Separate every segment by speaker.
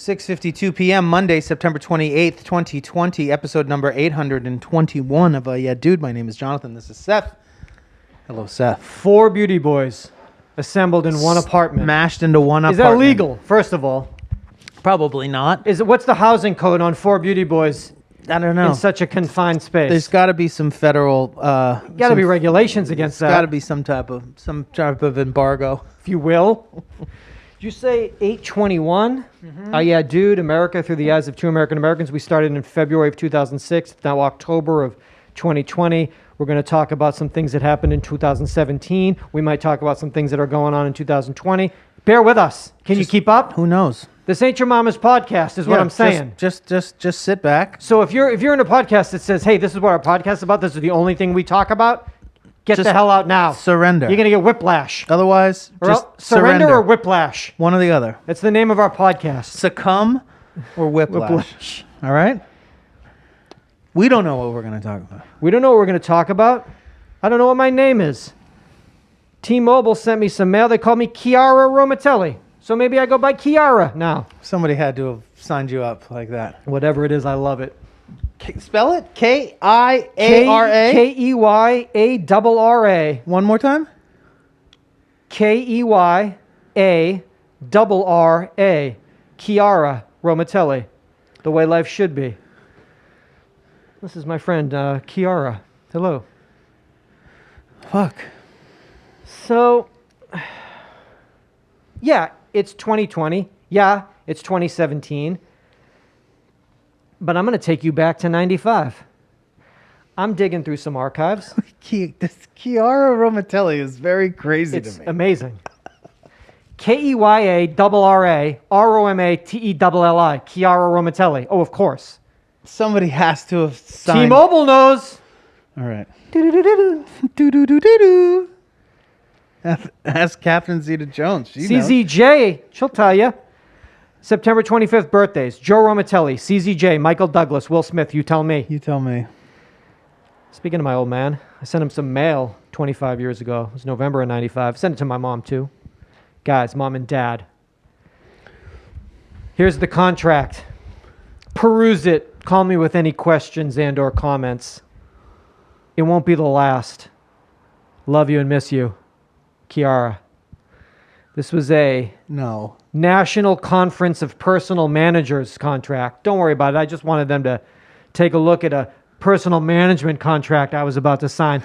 Speaker 1: 6:52 p.m. Monday, September 28th, 2020, episode number 821 of Yeah Dude. My name is Jonathan. This is Seth. Hello, Seth.
Speaker 2: 4 beauty boys assembled in one apartment.
Speaker 1: Mashed into one
Speaker 2: Is
Speaker 1: apartment.
Speaker 2: that legal, first of all?
Speaker 1: Probably not.
Speaker 2: What's the housing code on 4 beauty boys
Speaker 1: I don't know.
Speaker 2: in such a confined space?
Speaker 1: There's got to be some federal...
Speaker 2: got to be regulations against that.
Speaker 1: Got to be some type of embargo.
Speaker 2: If you will. Did you say 821? Yeah, dude, America through the eyes of 2 American Americans. We started in February of 2006. It's now October of 2020. We're going to talk about some things that happened in 2017. We might talk about some things that are going on in 2020. Bear with us. Can you keep up?
Speaker 1: Who knows?
Speaker 2: This ain't your mama's podcast, is what I'm saying.
Speaker 1: Just sit back.
Speaker 2: So if you're in a podcast that says, "Hey, this is what our podcast is about. This is the only thing we talk about," get
Speaker 1: Just
Speaker 2: the hell out now.
Speaker 1: Surrender.
Speaker 2: You're gonna get whiplash.
Speaker 1: Otherwise, just
Speaker 2: surrender or whiplash.
Speaker 1: One or the other.
Speaker 2: That's the name of our podcast.
Speaker 1: Succumb or whiplash. All right? We don't know what we're going to talk about.
Speaker 2: We don't know what we're going to talk about. I don't know what my name is. T-Mobile sent me some mail. They called me Chiara Romatelli. So maybe I go by Chiara now.
Speaker 1: Somebody had to have signed you up like that.
Speaker 2: Whatever it is, I love it.
Speaker 1: Spell it. K-I-A-R-A?
Speaker 2: K-E-Y-A-R-R-A.
Speaker 1: One more time?
Speaker 2: K-E-Y-A-R-R-A. Chiara Romatelli. The way life should be. This is my friend, Chiara. Hello.
Speaker 1: Fuck.
Speaker 2: So, yeah, it's 2020. Yeah, it's 2017. But I'm going to take you back to 95. I'm digging through some archives.
Speaker 1: This Chiara Romatelli is very crazy to me.
Speaker 2: It's amazing. K-E-Y-A-R-R-A-R-O-M-A-T-E-L-L-I. Chiara Romatelli. Oh, of course.
Speaker 1: Somebody has to have signed.
Speaker 2: T-Mobile knows.
Speaker 1: All right. Do-do-do-do. Ask Catherine Zeta-Jones. She knows.
Speaker 2: CZJ, she'll tell you. September 25th birthdays. Joe Romatelli, CZJ, Michael Douglas, Will Smith. You tell me.
Speaker 1: You tell me.
Speaker 2: Speaking of my old man, I sent him some mail 25 years ago. It was November of 95. Sent it to my mom, too. Guys, mom and dad. Here's the contract. Peruse it. Call me with any questions and or comments. It won't be the last. Love you and miss you. Chiara. This was a National Conference of Personal Managers contract. Don't worry about it. I just wanted them to take a look at a personal management contract I was about to sign.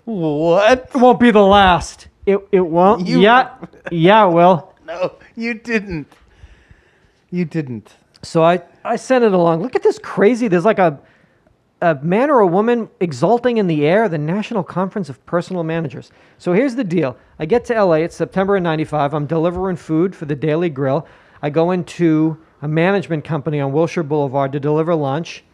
Speaker 1: What?
Speaker 2: It won't be the last. It won't? Yeah, it will.
Speaker 1: No, you didn't. You didn't.
Speaker 2: So I sent it along. Look at this crazy. There's like a man or a woman exalting in the air, the National Conference of Personal Managers. So here's the deal. I get to LA. It's September of 95. I'm delivering food for the Daily Grill. I go into a management company on Wilshire Boulevard to deliver lunch.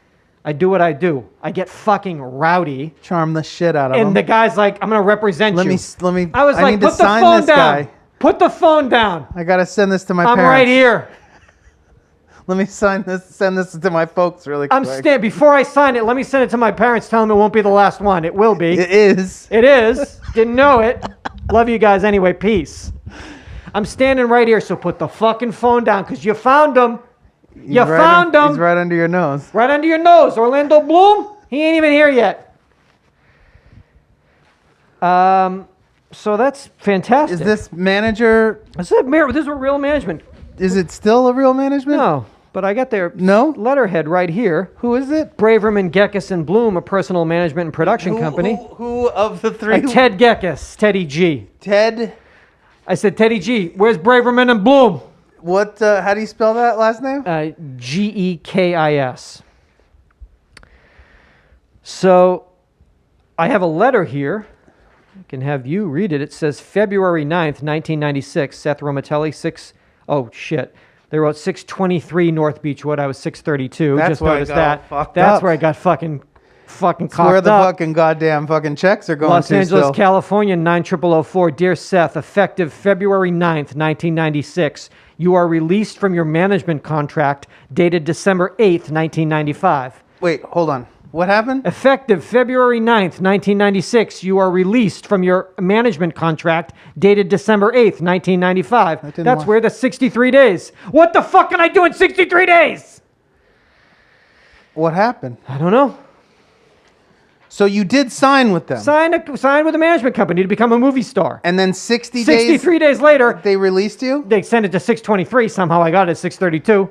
Speaker 2: I do what I do. I get fucking rowdy.
Speaker 1: Charm the shit out of him.
Speaker 2: And the guy's like, "I'm going to represent you."
Speaker 1: Let me.
Speaker 2: I was like, "Put the phone down. Put the phone down.
Speaker 1: I got to send this to my parents.
Speaker 2: I'm right here.
Speaker 1: Let me send this to my folks really quick.
Speaker 2: Before I sign it, let me send it to my parents. Tell them it won't be the last one. It will be.
Speaker 1: It is.
Speaker 2: It is. Didn't know it. Love you guys anyway. Peace. I'm standing right here, so put the fucking phone down because you found him. You found him.
Speaker 1: He's right under your nose.
Speaker 2: Right under your nose. Orlando Bloom, he ain't even here yet. So that's fantastic.
Speaker 1: Is this manager?
Speaker 2: This is a real management.
Speaker 1: Is it still a real management?
Speaker 2: No. But I got their
Speaker 1: No?
Speaker 2: letterhead right here.
Speaker 1: Who is it?
Speaker 2: Braverman, Gekas, and Bloom, a personal management and production company.
Speaker 1: Who of the three?
Speaker 2: Ted Gekas, Teddy G.
Speaker 1: Ted?
Speaker 2: I said, Teddy G, where's Braverman and Bloom?
Speaker 1: What? How do you spell that last name?
Speaker 2: Gekis. So I have a letter here. I can have you read it. It says February 9th, 1996, Seth Romatelli, They wrote 623 North Beachwood. I was 632.
Speaker 1: That's
Speaker 2: Just
Speaker 1: where
Speaker 2: noticed
Speaker 1: I got
Speaker 2: that.
Speaker 1: fucked
Speaker 2: That's
Speaker 1: up.
Speaker 2: where I got fucking cocked up.
Speaker 1: Where the fucking goddamn fucking checks are going
Speaker 2: Los
Speaker 1: to
Speaker 2: Angeles,
Speaker 1: still.
Speaker 2: California, 90004. Dear Seth, effective February 9th, 1996, you are released from your management contract dated December 8th, 1995.
Speaker 1: Wait, hold on. What happened?
Speaker 2: Effective February 9th, 1996, you are released from your management contract dated December 8th, 1995. That's where the 63 days. What the fuck can I do in 63 days?
Speaker 1: What happened?
Speaker 2: I don't know.
Speaker 1: So you did sign with them.
Speaker 2: Sign with a management company to become a movie star.
Speaker 1: And then 63
Speaker 2: days later,
Speaker 1: they released you?
Speaker 2: They sent it to 623. Somehow I got it at 632.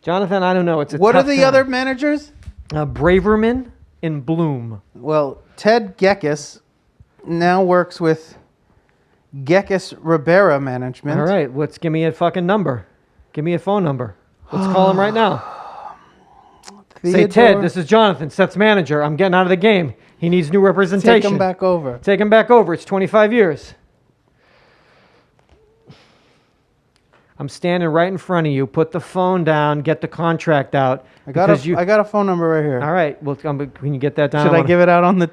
Speaker 2: Jonathan, I don't know.
Speaker 1: What are the other managers?
Speaker 2: Braverman and Bloom.
Speaker 1: Well, Ted Gekas now works with Gekas Ribera Management.
Speaker 2: All right, give me a fucking number. Give me a phone number. Let's call him right now. Say, Ted, this is Jonathan, Seth's manager. I'm getting out of the game. He needs new representation.
Speaker 1: Take him back over.
Speaker 2: Take him back over. It's 25 years. I'm standing right in front of you. Put the phone down. Get the contract out.
Speaker 1: I got a phone number right here.
Speaker 2: All right. Well, can you get that down?
Speaker 1: Should I give it out on the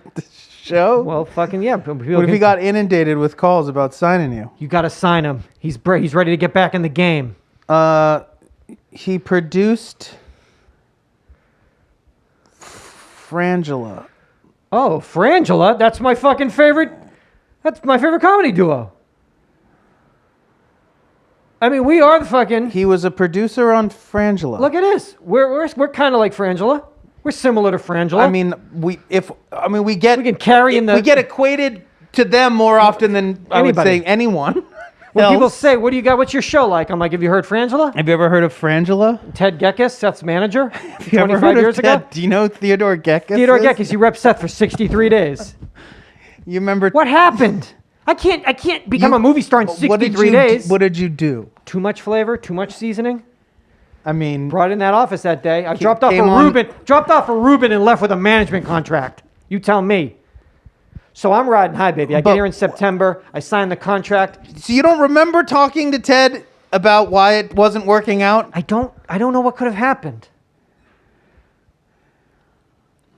Speaker 1: show?
Speaker 2: Well, fucking yeah.
Speaker 1: What if he got inundated with calls about signing you?
Speaker 2: You got to sign him. He's ready to get back in the game.
Speaker 1: He produced Frangela.
Speaker 2: Oh, Frangela? That's my fucking favorite. That's my favorite comedy duo. I mean, we are the fucking...
Speaker 1: He was a producer on Frangela.
Speaker 2: Look at this. We're kind of like Frangela. We're similar to Frangela.
Speaker 1: I mean, we
Speaker 2: can carry in the...
Speaker 1: We get equated to them more often than I would say anyone.
Speaker 2: When people say, "What do you got? What's your show like?" I'm like, "Have you heard Frangela?"
Speaker 1: Have you ever heard of Frangela?
Speaker 2: Ted Gekas, Seth's manager,
Speaker 1: Have you ever heard of Ted? Ago. Do you know Theodore Gekas?
Speaker 2: Theodore Gekas. He repped Seth for 63 days.
Speaker 1: You remember
Speaker 2: what happened? I can't become a movie star in 63 days.
Speaker 1: What did you do?
Speaker 2: Too much flavor, too much seasoning.
Speaker 1: I mean,
Speaker 2: brought in that office that day. I dropped off for Ruben and left with a management contract. You tell me. So I'm riding high, baby. I get here in September. I sign the contract.
Speaker 1: So you don't remember talking to Ted about why it wasn't working out?
Speaker 2: I don't know what could have happened.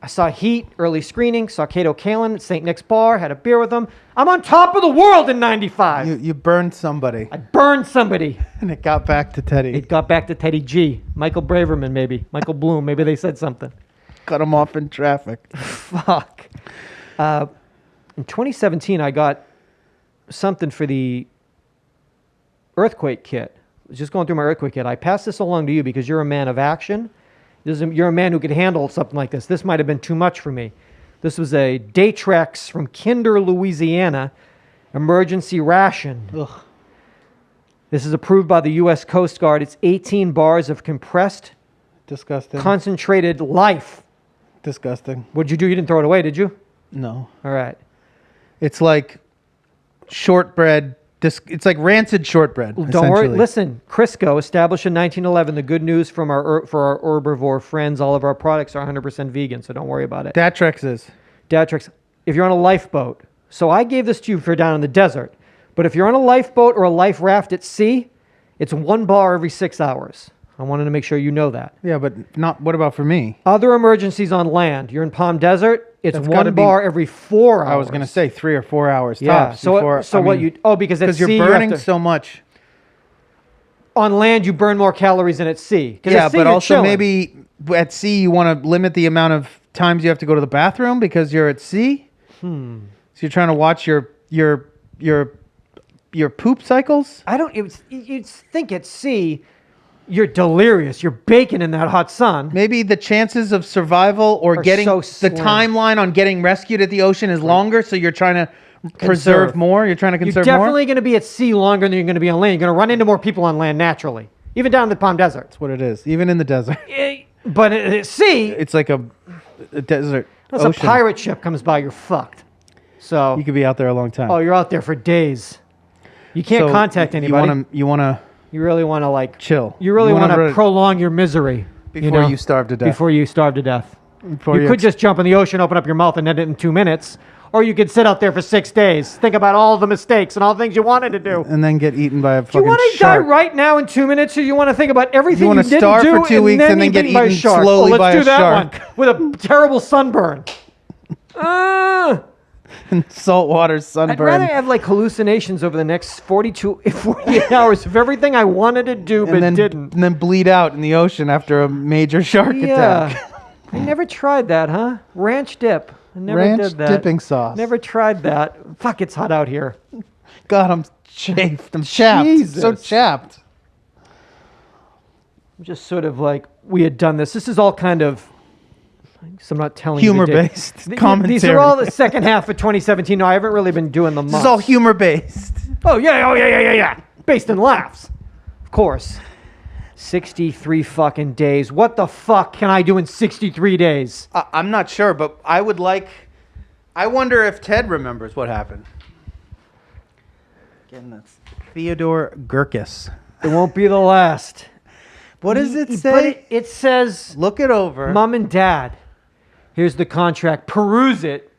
Speaker 2: I saw Heat, early screening, saw Kato Kalin at St. Nick's Bar, had a beer with him. I'm on top of the world in 95.
Speaker 1: You burned somebody.
Speaker 2: I burned somebody.
Speaker 1: And it got back to Teddy.
Speaker 2: It got back to Teddy G. Michael Braverman, maybe. Michael Bloom. Maybe they said something.
Speaker 1: Cut him off in traffic.
Speaker 2: Fuck. In 2017, I got something for the earthquake kit. I was just going through my earthquake kit. I passed this along to you because you're a man of action. You're a man who could handle something like this. This might have been too much for me. This was a Daytrex from Kinder, Louisiana, emergency ration.
Speaker 1: Ugh.
Speaker 2: This is approved by the U.S. Coast Guard. It's 18 bars of compressed,
Speaker 1: disgusting,
Speaker 2: concentrated life.
Speaker 1: Disgusting.
Speaker 2: What'd you do? You didn't throw it away, did you?
Speaker 1: No.
Speaker 2: All right.
Speaker 1: It's like shortbread. It's like rancid shortbread.
Speaker 2: Don't worry. Listen, Crisco, established in 1911. The good news for our herbivore friends, all of our products are 100% vegan, so don't worry about it.
Speaker 1: Datrex is.
Speaker 2: Datrex. If you're on a lifeboat, so I gave this to you for down in the desert, but if you're on a lifeboat or a life raft at sea, it's 1 bar every 6 hours. I wanted to make sure you know that.
Speaker 1: Yeah, but not. What about for me?
Speaker 2: Other emergencies on land. You're in Palm Desert. It's 1 bar every 4 hours.
Speaker 1: I was going to say 3 or 4 hours.
Speaker 2: Yeah.
Speaker 1: Tops
Speaker 2: Because at sea
Speaker 1: you're burning so much.
Speaker 2: On land, you burn more calories than at sea.
Speaker 1: Yeah, but also
Speaker 2: chilling.
Speaker 1: maybe at sea you want to limit the amount of times you have to go to the bathroom because you're at sea. So you're trying to watch your poop cycles.
Speaker 2: You'd think at sea. You're delirious. You're baking in that hot sun.
Speaker 1: Maybe the chances of survival or getting the timeline on getting rescued at the ocean is longer, so you're trying to preserve more. You're trying to conserve more.
Speaker 2: You're definitely going to be at sea longer than you're going to be on land. You're going to run into more people on land naturally, even down in the Palm Desert.
Speaker 1: That's what it is, even in the desert.
Speaker 2: But at sea,
Speaker 1: it's like a desert
Speaker 2: ocean. A pirate ship comes by, you're fucked. So
Speaker 1: you could be out there a long time.
Speaker 2: Oh, you're out there for days. You can't contact anybody. You really want to
Speaker 1: chill.
Speaker 2: You really want to prolong your misery
Speaker 1: before you starve to death.
Speaker 2: Before you starve to death. You could just jump in the ocean, open up your mouth, and end it in 2 minutes. Or you could sit out there for 6 days, think about all the mistakes and all the things you wanted to do.
Speaker 1: And then get eaten by a fucking shark.
Speaker 2: Do you want to die right now in 2 minutes, or you want to think about everything you didn't do
Speaker 1: starve for 2 weeks and then get eaten slowly by a shark?
Speaker 2: Let's do that one with a terrible sunburn.
Speaker 1: Saltwater sunburn.
Speaker 2: I'd rather have hallucinations over the next 48 hours of everything I wanted to do but didn't.
Speaker 1: And then bleed out in the ocean after a major shark attack.
Speaker 2: I never tried that, huh? Ranch dip. I never
Speaker 1: Ranch
Speaker 2: did that.
Speaker 1: dipping sauce.
Speaker 2: Never tried that. Fuck, it's hot out here.
Speaker 1: God, I'm chafed. I'm chapped.
Speaker 2: Jesus.
Speaker 1: So chapped.
Speaker 2: Just sort of like we had done this. This is all kind of, so I'm not telling you.
Speaker 1: Humor-based commentary.
Speaker 2: These are all the second half of 2017. No, I haven't really been doing the months.
Speaker 1: This is all humor-based.
Speaker 2: Oh, yeah. Based in laughs. Of course. 63 fucking days. What the fuck can I do in 63 days?
Speaker 1: I'm not sure, but I wonder if Ted remembers what happened. Again, that's Theodore Gerkes.
Speaker 2: It won't be the last.
Speaker 1: What does it
Speaker 2: But
Speaker 1: say?
Speaker 2: it says,
Speaker 1: Look it over.
Speaker 2: Mom and Dad, here's the contract. Peruse it.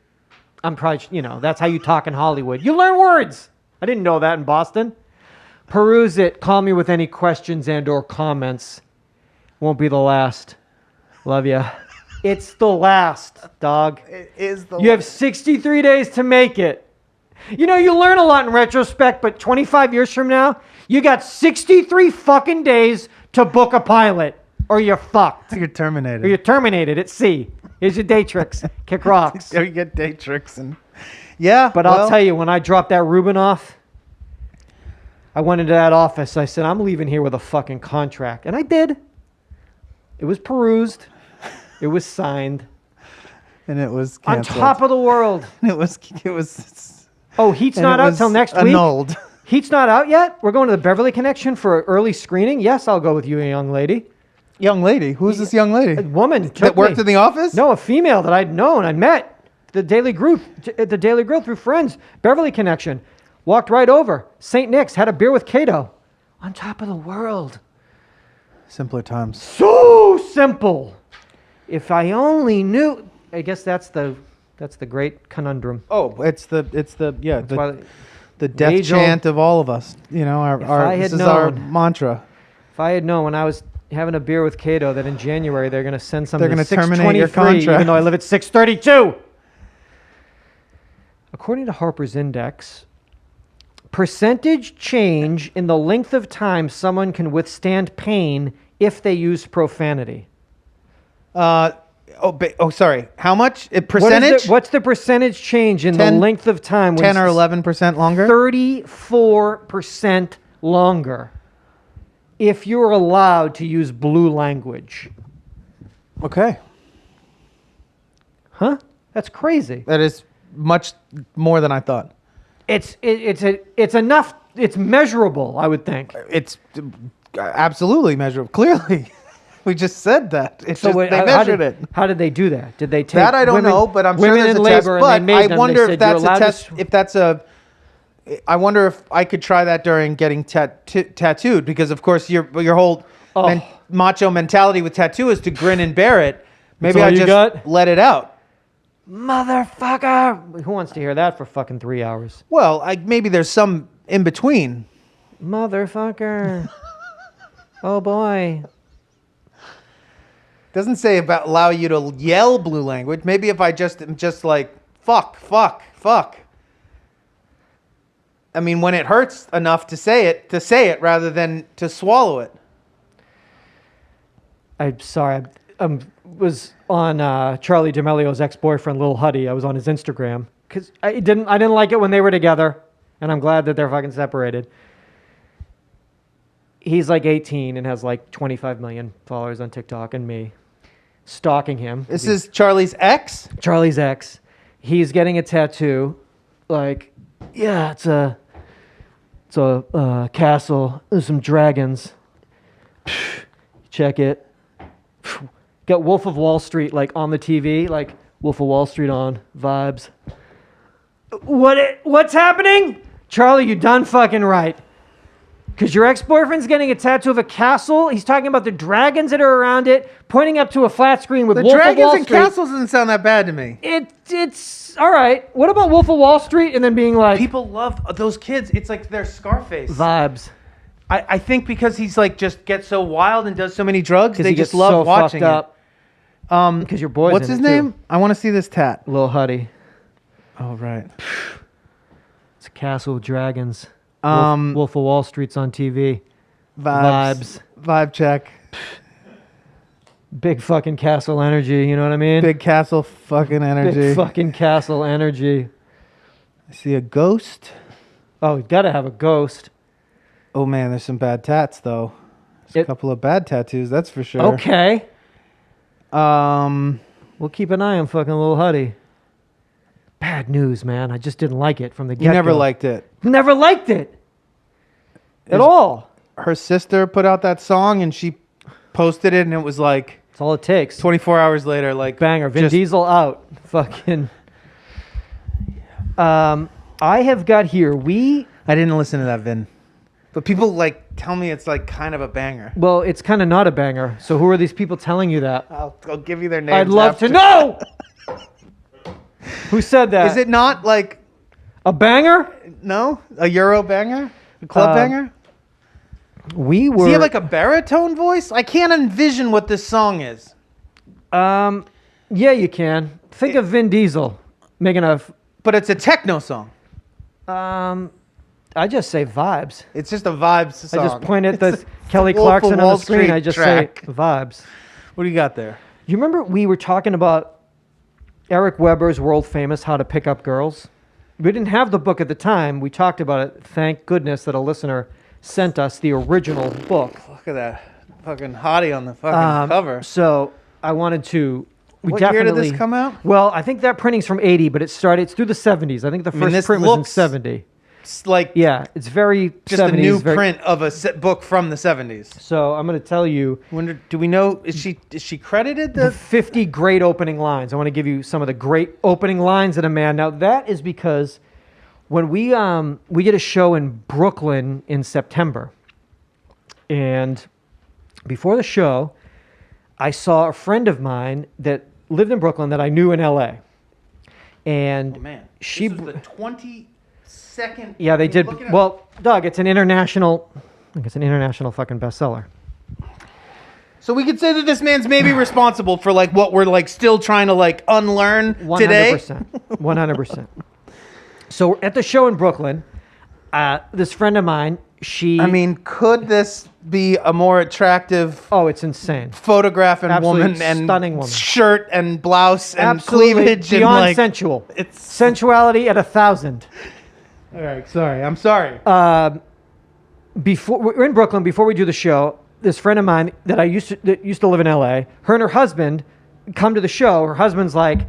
Speaker 2: I'm probably, that's how you talk in Hollywood. You learn words. I didn't know that in Boston. Peruse it. Call me with any questions and or comments. Won't be the last. Love ya. It's the last, dog.
Speaker 1: It is the
Speaker 2: You have 63 days to make it. You learn a lot in retrospect, but 25 years from now, you got 63 fucking days to book a pilot, or you're fucked.
Speaker 1: You're terminated.
Speaker 2: Or you're terminated at sea. Here's your day tricks. Kick rocks.
Speaker 1: Or you get day tricks and yeah.
Speaker 2: But I'll tell you, when I dropped that Reuben off, I went into that office. I said, I'm leaving here with a fucking contract. And I did. It was perused. It was signed.
Speaker 1: And it was
Speaker 2: On
Speaker 1: canceled.
Speaker 2: top of the world.
Speaker 1: It was.
Speaker 2: Oh, Heat's
Speaker 1: and
Speaker 2: not
Speaker 1: it
Speaker 2: out
Speaker 1: was
Speaker 2: till next week?
Speaker 1: annulled.
Speaker 2: Heat's not out yet? We're going to the Beverly Connection for an early screening? Yes, I'll go with you, young lady.
Speaker 1: Young lady? Who's this young
Speaker 2: A
Speaker 1: lady?
Speaker 2: woman took
Speaker 1: That worked
Speaker 2: me.
Speaker 1: in the office?
Speaker 2: No, a female that I'd known. I'd met at the Daily Grill through friends. Beverly Connection. Walked right over. St. Nick's. Had a beer with Cato. On top of the world.
Speaker 1: Simpler times.
Speaker 2: So simple. If I only knew. I guess that's the great conundrum.
Speaker 1: Oh, it's the
Speaker 2: why
Speaker 1: the death
Speaker 2: age old-
Speaker 1: chant of all of us.
Speaker 2: I
Speaker 1: This
Speaker 2: had
Speaker 1: is our
Speaker 2: known.
Speaker 1: mantra.
Speaker 2: If I had known when I was having a beer with Cato that in January they're going to send something
Speaker 1: They're
Speaker 2: to
Speaker 1: gonna terminate your
Speaker 2: 623,
Speaker 1: contract.
Speaker 2: even though I live at 632. According to Harper's Index, percentage change in the length of time someone can withstand pain if they use profanity.
Speaker 1: Sorry. How much? Percentage?
Speaker 2: What's the percentage change in
Speaker 1: 10
Speaker 2: the length of time? when
Speaker 1: 10 or 11% longer?
Speaker 2: 34% longer if you're allowed to use blue language.
Speaker 1: Okay.
Speaker 2: Huh? That's crazy.
Speaker 1: That is much more than I thought.
Speaker 2: It's enough. It's measurable, I would think.
Speaker 1: It's absolutely measurable. Clearly. We just said that. It's
Speaker 2: So
Speaker 1: just,
Speaker 2: wait,
Speaker 1: they
Speaker 2: how
Speaker 1: measured
Speaker 2: did,
Speaker 1: it.
Speaker 2: How did they do that? Did they take
Speaker 1: That I don't
Speaker 2: women,
Speaker 1: know, but I'm sure
Speaker 2: women
Speaker 1: there's
Speaker 2: in
Speaker 1: a
Speaker 2: labor
Speaker 1: test.
Speaker 2: and they
Speaker 1: But
Speaker 2: made
Speaker 1: I
Speaker 2: them, they
Speaker 1: wonder if
Speaker 2: said,
Speaker 1: that's
Speaker 2: "You're
Speaker 1: a
Speaker 2: allowed to
Speaker 1: test. If that's a, I wonder if I could try that during getting tattooed, because of course your whole macho mentality with tattoo is to grin and bear it. Maybe
Speaker 2: all
Speaker 1: I
Speaker 2: you
Speaker 1: just
Speaker 2: got?
Speaker 1: let it out.
Speaker 2: Motherfucker! Who wants to hear that for fucking 3 hours?
Speaker 1: Well, maybe there's some in between.
Speaker 2: Motherfucker! Oh boy!
Speaker 1: Doesn't say about allow you to yell blue language. Maybe if I just am just like fuck. I mean, when it hurts enough to say it rather than to swallow it.
Speaker 2: I'm sorry. I was on Charlie D'Amelio's ex-boyfriend, Lil Huddy. I was on his Instagram because I didn't like it when they were together, and I'm glad that they're fucking separated. He's like 18 and has like 25 million followers on TikTok, and me stalking him.
Speaker 1: This is Charlie's ex?
Speaker 2: Charlie's ex. He's getting a tattoo. Like, yeah, it's a castle. There's some dragons. Check it. Got Wolf of Wall Street like on the TV, like Wolf of Wall Street on vibes. What's happening? Charlie, you done fucking right. Because your ex-boyfriend's getting a tattoo of a castle. He's talking about the dragons that are around it, pointing up to a flat screen with
Speaker 1: The
Speaker 2: Wolf of Wall
Speaker 1: dragons and
Speaker 2: Street.
Speaker 1: castles doesn't sound that bad to me.
Speaker 2: It's all right. What about Wolf of Wall Street and then being like
Speaker 1: People love those kids. It's like their Scarface.
Speaker 2: vibes?
Speaker 1: I think because he's like just gets so wild and does so many drugs, they
Speaker 2: He
Speaker 1: just
Speaker 2: gets
Speaker 1: love
Speaker 2: so
Speaker 1: watching
Speaker 2: fucked
Speaker 1: it.
Speaker 2: up. Because your boy's
Speaker 1: What's
Speaker 2: in
Speaker 1: his
Speaker 2: it, too.
Speaker 1: name? I want to see this tat.
Speaker 2: Lil Huddy.
Speaker 1: Oh right.
Speaker 2: It's a castle with dragons.
Speaker 1: Um,
Speaker 2: Wolf of Wall Street's on TV.
Speaker 1: Vibes. Vibe check.
Speaker 2: Big fucking castle energy, you know what I mean?
Speaker 1: Big castle fucking energy.
Speaker 2: Big fucking castle energy.
Speaker 1: I see a ghost.
Speaker 2: Oh, you gotta have a ghost.
Speaker 1: Oh man, there's some bad tats though. There's a couple of bad tattoos, that's for sure.
Speaker 2: Okay. We'll keep an eye on fucking little Huddy. Bad news, man. I just didn't like it from the get-go.
Speaker 1: You never liked it.
Speaker 2: Never liked it. At all.
Speaker 1: Her sister put out that song and she posted it and it was like...
Speaker 2: That's all it takes.
Speaker 1: 24 hours later, like...
Speaker 2: Banger. Vin Diesel out. Fucking... I have got here.
Speaker 1: I didn't listen to that, Vin. But people like tell me it's like kind of a banger.
Speaker 2: Well, it's kind of not a banger. So who are these people telling you that?
Speaker 1: I'll give you their names.
Speaker 2: I'd love to know. Who said that?
Speaker 1: Is it not like
Speaker 2: a banger?
Speaker 1: No, a Euro banger, a club banger.
Speaker 2: Does
Speaker 1: he have like a baritone voice? I can't envision what this song is.
Speaker 2: Yeah, you can. Think of Vin Diesel making a.
Speaker 1: But it's a techno song.
Speaker 2: I just say vibes.
Speaker 1: It's just a vibes song.
Speaker 2: I just point at the Kelly Clarkson on the screen. I just say vibes.
Speaker 1: What do you got there?
Speaker 2: You remember we were talking about Eric Weber's world famous How to Pick Up Girls? We didn't have the book at the time. We talked about it. Thank goodness that a listener sent us the original book.
Speaker 1: Look at that fucking hottie on the fucking cover.
Speaker 2: So I wanted to.
Speaker 1: What year did this come out?
Speaker 2: Well, I think that printing's from 80, but it's through the 70s. I think the first print was in 70.
Speaker 1: It's like
Speaker 2: it's very
Speaker 1: just
Speaker 2: 70s,
Speaker 1: a new print of a book from the 70s.
Speaker 2: So I'm going to tell you.
Speaker 1: Do we know? Is she credited
Speaker 2: the 50 great opening lines? I want to give you some of the great opening lines in a man. Now that is because when we did a show in Brooklyn in September, and before the show, I saw a friend of mine that lived in Brooklyn that I knew in LA, and
Speaker 1: this was the 22nd.
Speaker 2: Yeah, they did. Well, Doug, it's an international. I think it's an international fucking bestseller.
Speaker 1: So we could say that this man's maybe responsible for like what we're like still trying to like unlearn 100%, today.
Speaker 2: 100%. So at the show in Brooklyn, this friend of mine,
Speaker 1: could this be a more attractive?
Speaker 2: Oh, it's insane.
Speaker 1: Photograph and woman and
Speaker 2: stunning woman,
Speaker 1: shirt and blouse and
Speaker 2: absolutely
Speaker 1: cleavage
Speaker 2: beyond
Speaker 1: and
Speaker 2: sensual. It's sensuality at 1,000.
Speaker 1: All right, sorry. I'm sorry.
Speaker 2: Before we're in Brooklyn, before we do the show, this friend of mine that used to live in LA, her and her husband come to the show. Her husband's like,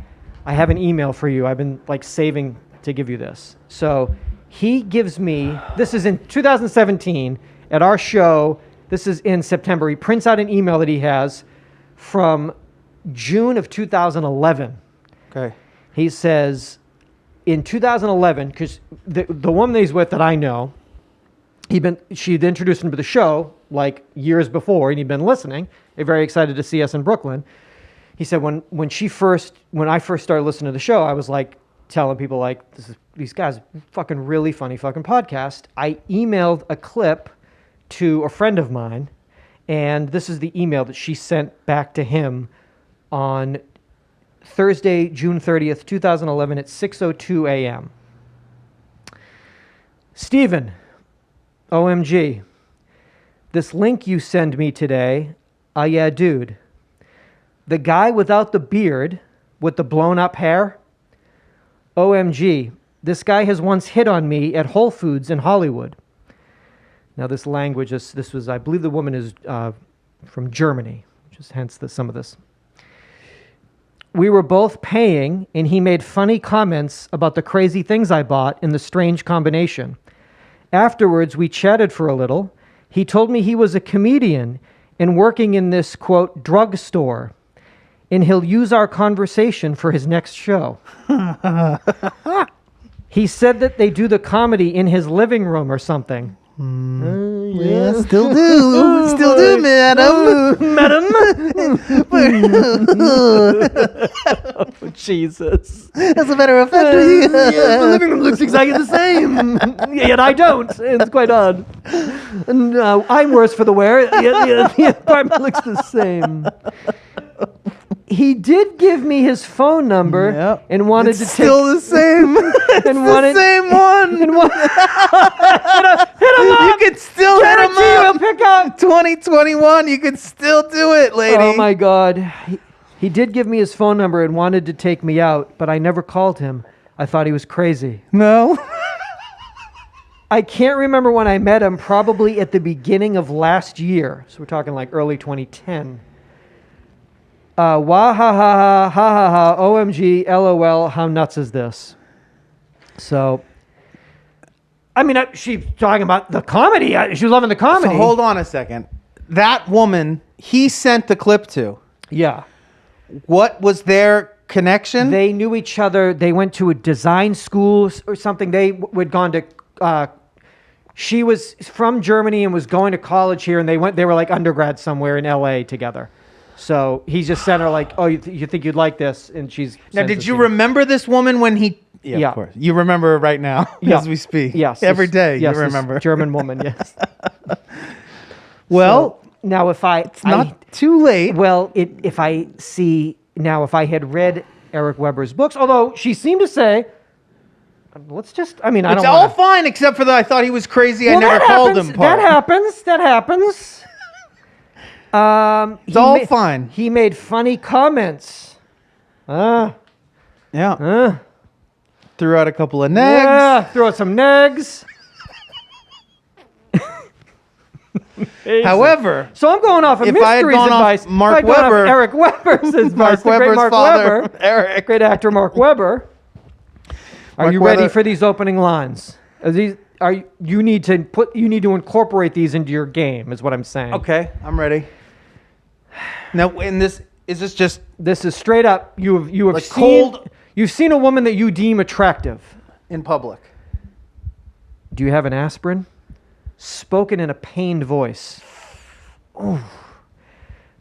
Speaker 2: "I have an email for you. I've been like saving to give you this." So he gives me. This is in 2017 at our show. This is in September. He prints out an email that he has from June of 2011.
Speaker 1: Okay.
Speaker 2: He says, in 2011, because the woman that he's with that I know, she'd introduced him to the show like years before, and he'd been listening. They're very excited to see us in Brooklyn. He said when I first started listening to the show, I was like telling people like, these guys fucking really funny fucking podcast. I emailed a clip to a friend of mine, and this is the email that she sent back to him on Thursday, June 30th, 2011 at 6:02 a.m. Steven, OMG, this link you send me today, UhhYeahDude, the guy without the beard with the blown up hair, OMG, this guy has once hit on me at Whole Foods in Hollywood. Now this language, this was, I believe the woman is from Germany, which is hence some of this. We were both paying, and he made funny comments about the crazy things I bought and the strange combination. Afterwards, we chatted for a little. He told me he was a comedian and working in this, quote, drugstore, and he'll use our conversation for his next show. He said that they do the comedy in his living room or something.
Speaker 1: Yeah, still do, madam.
Speaker 2: Oh, Jesus.
Speaker 1: As a matter of fact,
Speaker 2: the living room looks exactly the same. Yet I don't. It's quite odd. And I'm worse for the wear. Yet the apartment looks the same. He did give me his phone number and wanted to
Speaker 1: still the same. It's the same one.
Speaker 2: Hit him up.
Speaker 1: You could still hit him up.
Speaker 2: pickup.
Speaker 1: 2021, you can still do it, lady.
Speaker 2: Oh my God. He did give me his phone number and wanted to take me out, but I never called him. I thought he was crazy.
Speaker 1: No.
Speaker 2: I can't remember when I met him, probably at the beginning of last year. So we're talking like early 2010. Wah ha ha ha ha ha ha, OMG, LOL, how nuts is this? So, I mean, she's talking about the comedy. She was loving the comedy.
Speaker 1: So hold on a second. That woman, he sent the clip to.
Speaker 2: Yeah.
Speaker 1: What was their connection?
Speaker 2: They knew each other. They went to a design school or something. They had gone to... she was from Germany and was going to college here, and they were like undergrad somewhere in LA together. So he just sent her like, "Oh, you think you'd like this?" And she's
Speaker 1: now. Did you remember this woman when he? Yeah, of course. You remember her right now as we speak.
Speaker 2: Yes,
Speaker 1: every day
Speaker 2: yes,
Speaker 1: you remember.
Speaker 2: German woman. Yes.
Speaker 1: Well,
Speaker 2: so, now if
Speaker 1: it's not too late.
Speaker 2: Well, if I had read Eric Weber's books, although she seemed to say. Let's just, I mean, I don't
Speaker 1: It's all fine except for I thought he was crazy.
Speaker 2: Well,
Speaker 1: I never called him.
Speaker 2: That happens.
Speaker 1: It's all fine.
Speaker 2: He made funny comments.
Speaker 1: Yeah. Threw out a couple of negs.
Speaker 2: Yeah, threw out some negs.
Speaker 1: However,
Speaker 2: so I'm going off of
Speaker 1: if I had
Speaker 2: mysteries
Speaker 1: gone
Speaker 2: advice.
Speaker 1: off Mark Webber,
Speaker 2: Eric Weber's advice,
Speaker 1: Mark
Speaker 2: the great
Speaker 1: Webber's
Speaker 2: Mark
Speaker 1: father,
Speaker 2: Webber,
Speaker 1: Eric.
Speaker 2: great actor Mark Webber. Are you ready for these opening lines? You need to incorporate these into your game, is what I'm saying.
Speaker 1: Okay, I'm ready. Now, is this just?
Speaker 2: This is straight up. You've
Speaker 1: like
Speaker 2: seen a woman that you deem attractive
Speaker 1: in public.
Speaker 2: Do you have an aspirin? Spoken in a pained voice. Ooh.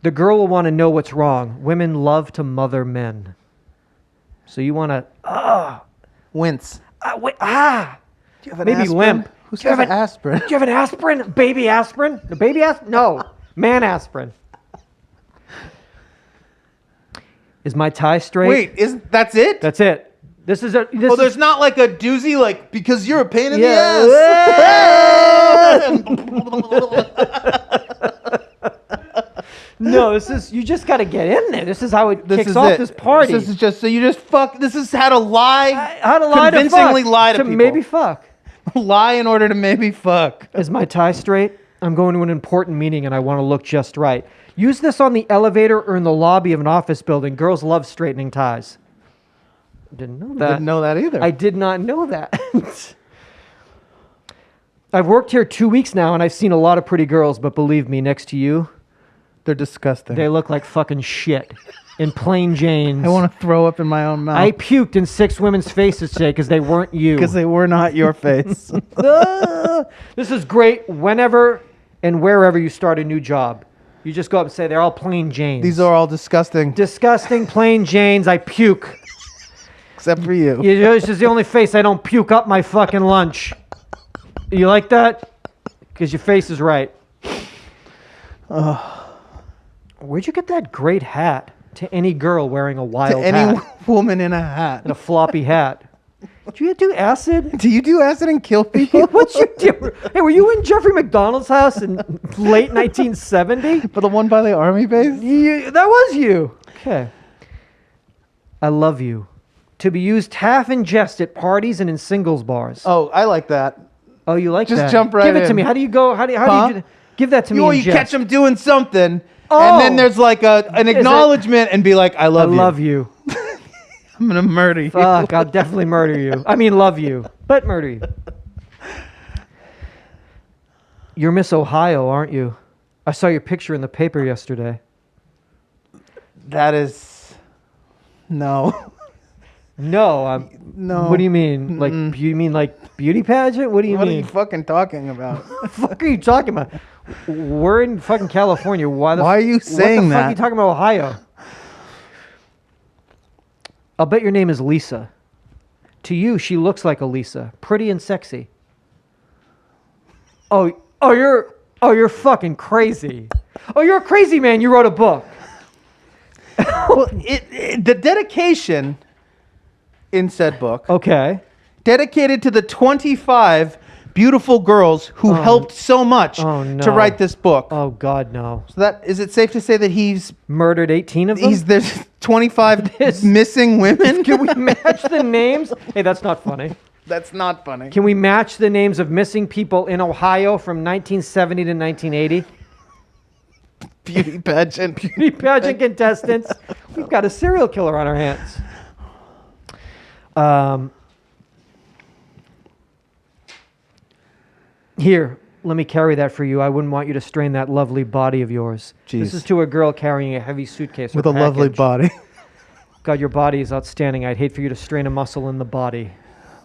Speaker 2: The girl will want to know what's wrong. Women love to mother men. So you want to
Speaker 1: wince.
Speaker 2: Do you
Speaker 1: have an
Speaker 2: maybe
Speaker 1: aspirin?
Speaker 2: limp.
Speaker 1: Who says an aspirin?
Speaker 2: Do you have an aspirin? Baby aspirin? The baby aspirin? No. Man aspirin. Is my tie straight?
Speaker 1: Wait, that's it?
Speaker 2: That's it. This is a.
Speaker 1: There's not like a doozy, like because you're a pain in the ass.
Speaker 2: No, this is. You just got to get in there. This is how it kicks off this party.
Speaker 1: This is just so you just fuck. This is how to lie.
Speaker 2: How to lie
Speaker 1: convincingly
Speaker 2: to fuck,
Speaker 1: lie to people.
Speaker 2: Maybe fuck.
Speaker 1: Lie in order to maybe fuck.
Speaker 2: Is my tie straight? I'm going to an important meeting and I want to look just right. Use this on the elevator or in the lobby of an office building. Girls love straightening ties. Didn't know that.
Speaker 1: Didn't know that either.
Speaker 2: I did not know that. I've worked here 2 weeks now and I've seen a lot of pretty girls, but believe me, next to you,
Speaker 1: they're disgusting.
Speaker 2: they look like fucking shit. In plain Janes.
Speaker 1: I want to throw up in my own mouth.
Speaker 2: I puked in 6 women's faces today because they weren't you.
Speaker 1: Because they were not your face.
Speaker 2: This is great whenever and wherever you start a new job. You just go up and say, they're all plain Janes.
Speaker 1: These are all disgusting.
Speaker 2: Disgusting plain Janes. I puke.
Speaker 1: Except for you.
Speaker 2: This is the only face I don't puke up my fucking lunch. You like that? Because your face is right. Where'd you get that great hat? To any girl wearing a wild
Speaker 1: hat. To any
Speaker 2: hat.
Speaker 1: woman in a hat.
Speaker 2: And a floppy hat. Do you do acid?
Speaker 1: Do you do acid and kill people?
Speaker 2: What's your deal? Hey, were you in Jeffrey McDonald's house in late 1970?
Speaker 1: But the one by the army base?
Speaker 2: That was you. Okay. I love you. To be used half in jest at parties and in singles bars.
Speaker 1: Oh, I like that.
Speaker 2: Oh, you like that?
Speaker 1: Just jump right in.
Speaker 2: Give it to me. How do you go? How do you do that? Give that to me.
Speaker 1: You catch them doing something,
Speaker 2: oh,
Speaker 1: and then there's like an acknowledgement and be like, I love you. I'm going to murder you.
Speaker 2: Fuck, I'll definitely murder you. I mean, love you, but murder you. You're Miss Ohio, aren't you? I saw your picture in the paper yesterday.
Speaker 1: That is... No.
Speaker 2: No.
Speaker 1: No.
Speaker 2: What do you mean? Like, you mean like beauty pageant? What do you mean?
Speaker 1: What are you fucking talking about?
Speaker 2: What the fuck are you talking about? We're in fucking California. Why
Speaker 1: are you saying
Speaker 2: that? What the fuck are you talking about Ohio? I'll bet your name is Lisa. To you, she looks like a Lisa. Pretty and sexy. Oh, you're fucking crazy. Oh, you're a crazy man. You wrote a book.
Speaker 1: Well, the dedication in said book.
Speaker 2: Okay.
Speaker 1: Dedicated to the 25 beautiful girls who helped so much
Speaker 2: Oh, no.
Speaker 1: to write this book.
Speaker 2: Oh, God, no.
Speaker 1: So is it safe to say that he's
Speaker 2: Murdered 18 of them?
Speaker 1: there's 25 missing women?
Speaker 2: Can we match the names? Hey, that's not funny.
Speaker 1: That's not funny.
Speaker 2: Can we match the names of missing people in Ohio from 1970 to 1980?
Speaker 1: Beauty pageant.
Speaker 2: Beauty pageant contestants. We've got a serial killer on our hands. Here, let me carry that for you. I wouldn't want you to strain that lovely body of yours.
Speaker 1: Jeez.
Speaker 2: This is to a girl carrying a heavy suitcase or
Speaker 1: With a lovely
Speaker 2: package.
Speaker 1: body.
Speaker 2: God, your body is outstanding. I'd hate for you to strain a muscle in the body.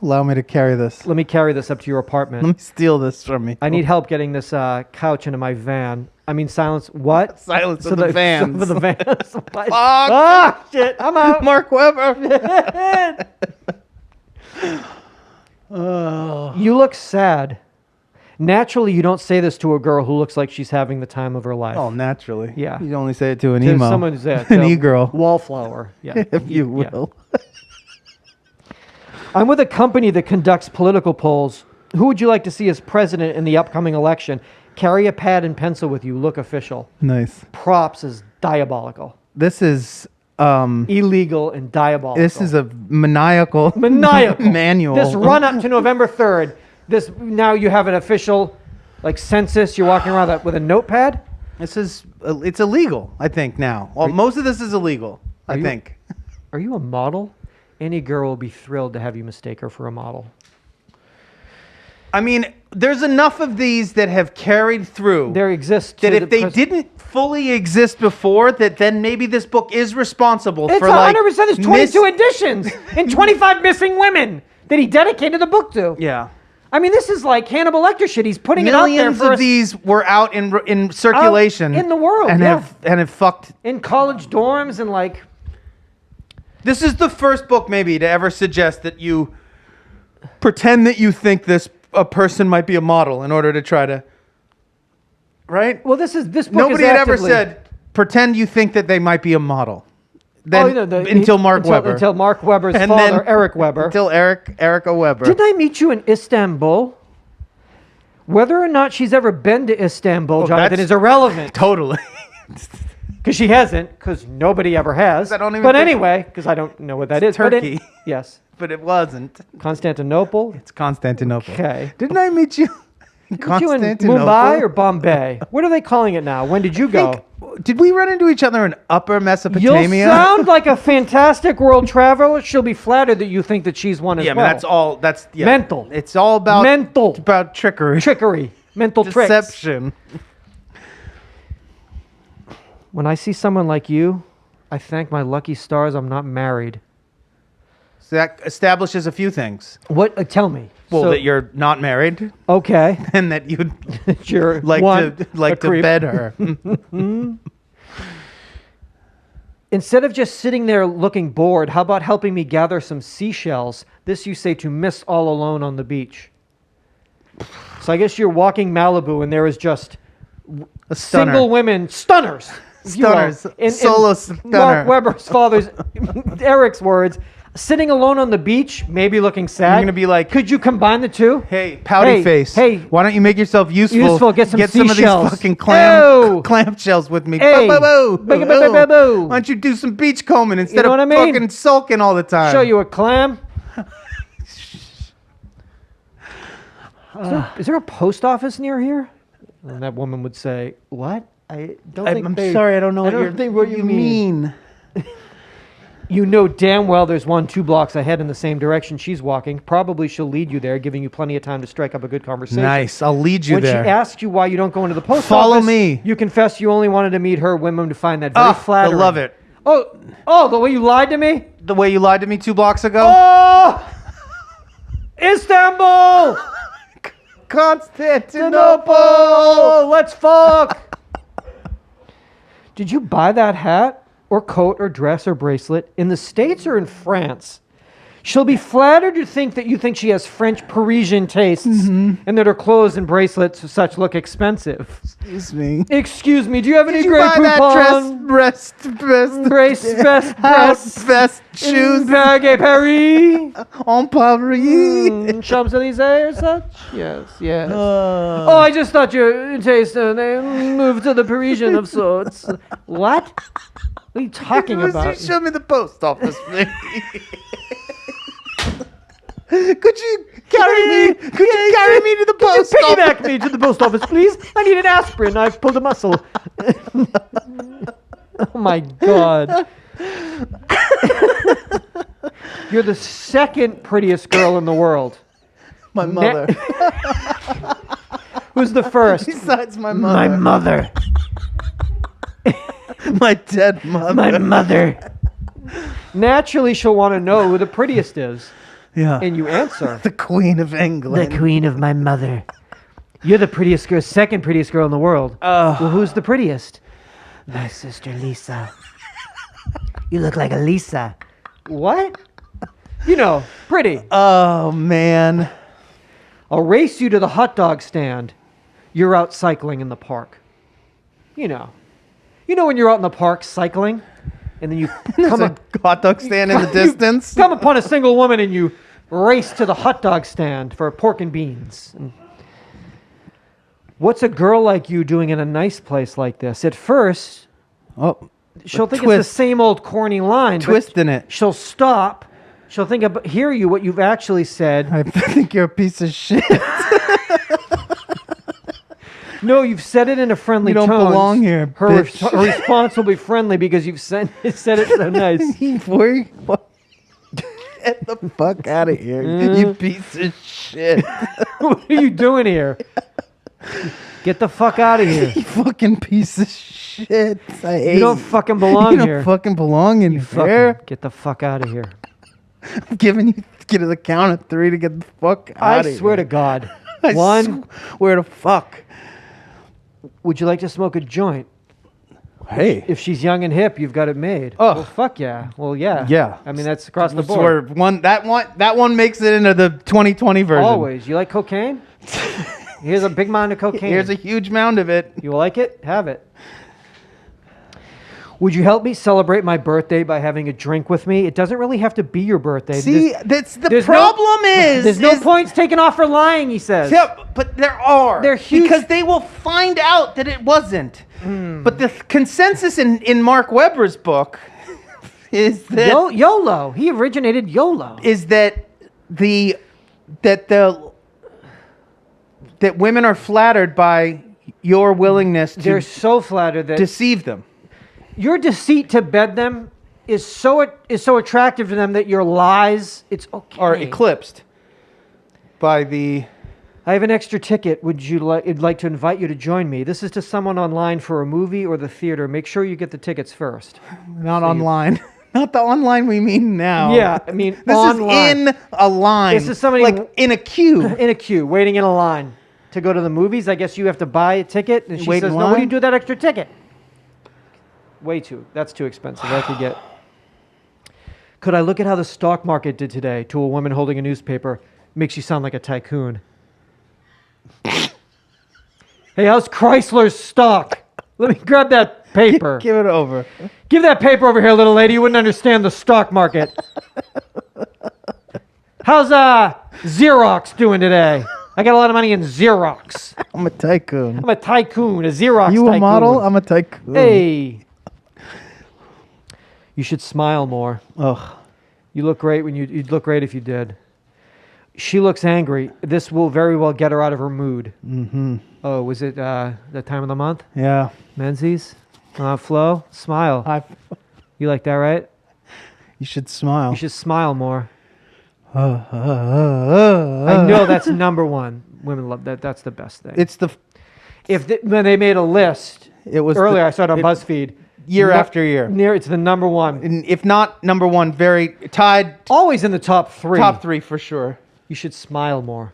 Speaker 1: Allow me to carry this.
Speaker 2: Let me carry this up to your apartment.
Speaker 1: Let me steal this from me.
Speaker 2: I need help getting this couch into my van. I mean, silence. What?
Speaker 1: Silence of the vans.
Speaker 2: For the vans. What?
Speaker 1: Fuck.
Speaker 2: Ah, shit. I'm out.
Speaker 1: Mark Webber. Oh.
Speaker 2: You look sad. Naturally, you don't say this to a girl who looks like she's having the time of her life.
Speaker 1: Oh, naturally.
Speaker 2: Yeah.
Speaker 1: You only say it to an
Speaker 2: To
Speaker 1: emo.
Speaker 2: someone who's there.
Speaker 1: An e-girl.
Speaker 2: Wallflower. Yeah.
Speaker 1: If you
Speaker 2: Yeah.
Speaker 1: will.
Speaker 2: I'm with a company that conducts political polls. Who would you like to see as president in the upcoming election? Carry a pad and pencil with you. Look official.
Speaker 1: Nice.
Speaker 2: Props is diabolical.
Speaker 1: This is
Speaker 2: Illegal and diabolical.
Speaker 1: this is a maniacal manual.
Speaker 2: This run up to November 3rd. Now you have an official like census. You're walking around with a notepad.
Speaker 1: This is it's illegal, I think now. Well, most of this is illegal, I think.
Speaker 2: Are you a model? Any girl will be thrilled to have you mistake her for a model.
Speaker 1: I mean, there's enough of these that have carried through.
Speaker 2: There exists.
Speaker 1: That if they didn't fully exist before, that then maybe this book is responsible
Speaker 2: it's
Speaker 1: for like
Speaker 2: 100%. There's 22 editions and 25 missing women that he dedicated the book to.
Speaker 1: Yeah.
Speaker 2: I mean, this is like Hannibal Lecter shit. He's putting it out there
Speaker 1: Millions
Speaker 2: for
Speaker 1: of these were out in circulation
Speaker 2: in the world,
Speaker 1: and
Speaker 2: yeah.
Speaker 1: have fucked.
Speaker 2: in college dorms and like.
Speaker 1: This is the first book maybe to ever suggest that you pretend that you think a person might be a model in order to try to, right?
Speaker 2: Well, this book
Speaker 1: Nobody
Speaker 2: is
Speaker 1: had ever
Speaker 2: actively-
Speaker 1: said pretend you think that they might be a model. Then until Mark Webber.
Speaker 2: Until Mark Webber's
Speaker 1: And
Speaker 2: father,
Speaker 1: then-
Speaker 2: Eric Webber.
Speaker 1: Until Erica Webber.
Speaker 2: Didn't I meet you in Istanbul? Whether or not she's ever been to Istanbul, Jonathan,
Speaker 1: that's-
Speaker 2: is irrelevant.
Speaker 1: Totally.
Speaker 2: Because she hasn't, because nobody ever has.
Speaker 1: I don't even
Speaker 2: but
Speaker 1: think-
Speaker 2: anyway, because I don't know what that is.
Speaker 1: Turkey.
Speaker 2: Yes.
Speaker 1: But it wasn't.
Speaker 2: Constantinople.
Speaker 1: It's Constantinople.
Speaker 2: Okay.
Speaker 1: Didn't I meet you in
Speaker 2: Did you in
Speaker 1: Constantinople?
Speaker 2: Mumbai or Bombay? What are they calling it now? When did you go?
Speaker 1: Did we run into each other in Upper
Speaker 2: You'll
Speaker 1: Mesopotamia?
Speaker 2: sound like a fantastic world traveler. She'll be flattered that you think that she's one as
Speaker 1: Yeah,
Speaker 2: well.
Speaker 1: man, that's all. That's yeah.
Speaker 2: Mental.
Speaker 1: It's all about
Speaker 2: Mental.
Speaker 1: about trickery,
Speaker 2: Trickery. Mental tricks.
Speaker 1: deception.
Speaker 2: When I see someone like you, I thank my lucky stars I'm not married.
Speaker 1: So that establishes a few things.
Speaker 2: What? Tell me.
Speaker 1: Well,
Speaker 2: So-
Speaker 1: that you're not married,
Speaker 2: Okay.
Speaker 1: and that you'd
Speaker 2: You're
Speaker 1: like
Speaker 2: one,
Speaker 1: to
Speaker 2: a creep.
Speaker 1: bed her.
Speaker 2: Instead of just sitting there looking bored, how about helping me gather some seashells? This you say to miss all alone on the beach. So I guess you're walking Malibu and there is just
Speaker 1: A stunner.
Speaker 2: single women, stunners. if you will.
Speaker 1: Stunners.
Speaker 2: In
Speaker 1: Solo stunner.
Speaker 2: Mark Webber's father's, Eric's words, sitting alone on the beach, maybe looking sad.
Speaker 1: You're gonna be like,
Speaker 2: could you combine the two?
Speaker 1: Hey, pouty
Speaker 2: Hey,
Speaker 1: face.
Speaker 2: hey.
Speaker 1: Why don't you make yourself useful?
Speaker 2: Useful, get some
Speaker 1: of these
Speaker 2: seashells.
Speaker 1: fucking
Speaker 2: Ew.
Speaker 1: clam shells with me.
Speaker 2: Hey.
Speaker 1: Boo, boo, boo,
Speaker 2: Boo, boo, boo, boo, boo.
Speaker 1: Why don't you do some beach combing instead
Speaker 2: know
Speaker 1: of
Speaker 2: what I mean?
Speaker 1: fucking sulking all the time?
Speaker 2: Show you a clam. Is there a post office near here? And that woman would say, "What? I don't think
Speaker 1: I'm
Speaker 2: they-
Speaker 1: sorry, I don't know
Speaker 2: I don't think what you mean. You know damn well there's 2 blocks ahead in the same direction she's walking. Probably she'll lead you there, giving you plenty of time to strike up a good conversation.
Speaker 1: Nice. I'll lead you
Speaker 2: When
Speaker 1: there.
Speaker 2: she asks you why you don't go into the post
Speaker 1: Follow
Speaker 2: office,
Speaker 1: me.
Speaker 2: you confess you only wanted to meet her women to find that very
Speaker 1: I
Speaker 2: flattering.
Speaker 1: love it.
Speaker 2: Oh, the way you lied to me?
Speaker 1: The way you lied to me 2 blocks ago.
Speaker 2: Oh! Istanbul!
Speaker 1: Constantinople.
Speaker 2: Let's fuck! Did you buy that hat or coat or dress or bracelet in the States or in France? She'll be flattered to think that you think she has French Parisian tastes and that her clothes and bracelets and such look expensive.
Speaker 1: Excuse me.
Speaker 2: Excuse me, do you have any
Speaker 1: Did you
Speaker 2: great
Speaker 1: buy that
Speaker 2: coupon?
Speaker 1: breast,
Speaker 2: Best
Speaker 1: shoes
Speaker 2: Baguette Paris?
Speaker 1: en Paris?
Speaker 2: Champs-Élysées or such? Yes.
Speaker 1: Uh,
Speaker 2: Oh, I just thought your taste moved to the Parisian of sorts. What? What are you talking about?
Speaker 1: Show me the post office, please. Could you carry me? Could you carry me to the post office?
Speaker 2: Piggyback me to the post office, please. I need an aspirin. I've pulled a muscle. Oh my God. You're the second prettiest girl in the world.
Speaker 1: My mother.
Speaker 2: Who's the first?
Speaker 1: Besides my
Speaker 2: My
Speaker 1: mother.
Speaker 2: mother.
Speaker 1: My dead mother.
Speaker 2: My mother. Naturally, she'll want to know who the prettiest is.
Speaker 1: Yeah.
Speaker 2: And you answer.
Speaker 1: The Queen of England.
Speaker 2: The queen of my mother. You're the prettiest girl, second prettiest girl in the world. Well, who's the prettiest? My sister Lisa. You look like a Lisa. What? You know, pretty.
Speaker 1: Oh, man.
Speaker 2: I'll race you to the hot dog stand. You're out cycling in the park. You know when you're out in the park cycling, and then you come
Speaker 1: a hot dog stand in the
Speaker 2: you
Speaker 1: distance.
Speaker 2: come upon a single woman and you race to the hot dog stand for pork and beans. What's a girl like you doing in a nice place like this? At first, she'll think it's the same old corny line.
Speaker 1: Twist in it.
Speaker 2: She'll stop. She'll hear you what you've actually said.
Speaker 1: I think you're a piece of shit.
Speaker 2: No, you've said it in a friendly
Speaker 1: You don't
Speaker 2: tone.
Speaker 1: belong here,
Speaker 2: Her
Speaker 1: bitch.
Speaker 2: her response will be friendly because you've said it so nice.
Speaker 1: Get the fuck out of here, you piece of shit.
Speaker 2: What are you doing here? Get the fuck out of here.
Speaker 1: You fucking piece of shit. I hate
Speaker 2: You don't fucking belong
Speaker 1: you don't
Speaker 2: here.
Speaker 1: fucking belong in
Speaker 2: Fucking
Speaker 1: here.
Speaker 2: get the fuck out of here.
Speaker 1: I'm giving you get to the count of 3 to get the fuck out of here.
Speaker 2: I swear to God.
Speaker 1: I
Speaker 2: One,
Speaker 1: swear to fuck.
Speaker 2: would you like to smoke a joint?
Speaker 1: Hey.
Speaker 2: If she's young and hip, you've got it made.
Speaker 1: Oh.
Speaker 2: Well, fuck yeah. Well, yeah.
Speaker 1: Yeah.
Speaker 2: I mean, that's across the
Speaker 1: Swear,
Speaker 2: board.
Speaker 1: that one makes it into the 2020 version.
Speaker 2: Always. You like cocaine? Here's a big mound of cocaine.
Speaker 1: Here's a huge mound of it.
Speaker 2: You like it? Have it. Would you help me celebrate my birthday by having a drink with me? It doesn't really have to be your birthday.
Speaker 1: See, that's the
Speaker 2: there's
Speaker 1: problem
Speaker 2: There's no points taken off for lying, he says.
Speaker 1: Yeah, but there are.
Speaker 2: They're huge.
Speaker 1: Because they will find out that it wasn't. But the consensus in Mark Webber's book is that
Speaker 2: YOLO. He originated YOLO.
Speaker 1: is that that women are flattered by your willingness to
Speaker 2: They're so flattered that
Speaker 1: deceive them.
Speaker 2: your deceit to bed them is so attractive to them that your lies, it's okay.
Speaker 1: Are eclipsed by the...
Speaker 2: I have an extra ticket. I'd like to invite you to join me. This is to someone online for a movie or the theater. Make sure you get the tickets first.
Speaker 1: Not online. Not the online we mean now.
Speaker 2: Yeah, I mean
Speaker 1: this
Speaker 2: online.
Speaker 1: is in a line.
Speaker 2: This is somebody
Speaker 1: like in a queue.
Speaker 2: in a queue, waiting in a line to go to the movies. I guess you have to buy a ticket. And she
Speaker 1: Wait
Speaker 2: says,
Speaker 1: in
Speaker 2: no, what do you
Speaker 1: line?
Speaker 2: do with that extra ticket? That's too expensive. I could get. Could I look at how the stock market did today to a woman holding a newspaper? Makes you sound like a tycoon. Hey, how's Chrysler's stock? Let me grab that paper.
Speaker 1: Give it over.
Speaker 2: Give that paper over here, little lady. You wouldn't understand the stock market. How's Xerox doing today? I got a lot of money in Xerox.
Speaker 1: I'm a tycoon.
Speaker 2: I'm a tycoon, a Xerox
Speaker 1: You
Speaker 2: tycoon.
Speaker 1: a model? I'm a tycoon.
Speaker 2: Hey. You should smile more.
Speaker 1: Ugh.
Speaker 2: You look great you'd look great if you did. She looks angry. This will very well get her out of her mood.
Speaker 1: Mm-hmm.
Speaker 2: Oh, was it the time of the month?
Speaker 1: Yeah.
Speaker 2: Menzies? Flo? Smile. You like that, right?
Speaker 1: You should smile.
Speaker 2: You should smile more.
Speaker 1: I
Speaker 2: I know that's number one. Women love that. That's the best thing.
Speaker 1: It's the...
Speaker 2: When they made a list
Speaker 1: It was
Speaker 2: earlier, I saw it on BuzzFeed.
Speaker 1: year after year.
Speaker 2: It's the number one.
Speaker 1: And if not number one, very tied.
Speaker 2: Always in the top three.
Speaker 1: Top 3 for sure.
Speaker 2: You should smile more.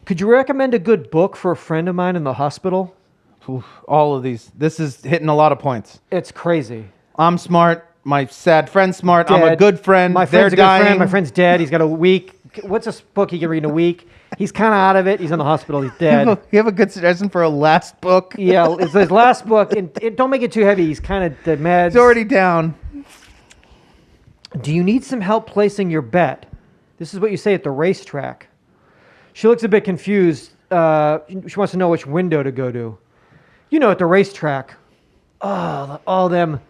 Speaker 2: Could you recommend a good book for a friend of mine in the hospital?
Speaker 1: Oof, all of these. This is hitting a lot of points.
Speaker 2: It's crazy.
Speaker 1: I'm smart. My sad friend's smart. I'm a
Speaker 2: Dead.
Speaker 1: good friend.
Speaker 2: My
Speaker 1: They're
Speaker 2: friend's a good
Speaker 1: dying.
Speaker 2: friend. My friend's dead. He's got a week. What's a book he can read in a week? He's kind of out of it. He's in the hospital. He's dead.
Speaker 1: You have a good suggestion for a last book?
Speaker 2: Yeah, it's his last book. And don't make it too heavy. He's kind of the meds.
Speaker 1: He's already down.
Speaker 2: Do you need some help placing your bet? This is what you say at the racetrack. She looks a bit confused. She wants to know which window to go to. You know, at the racetrack. Oh, all them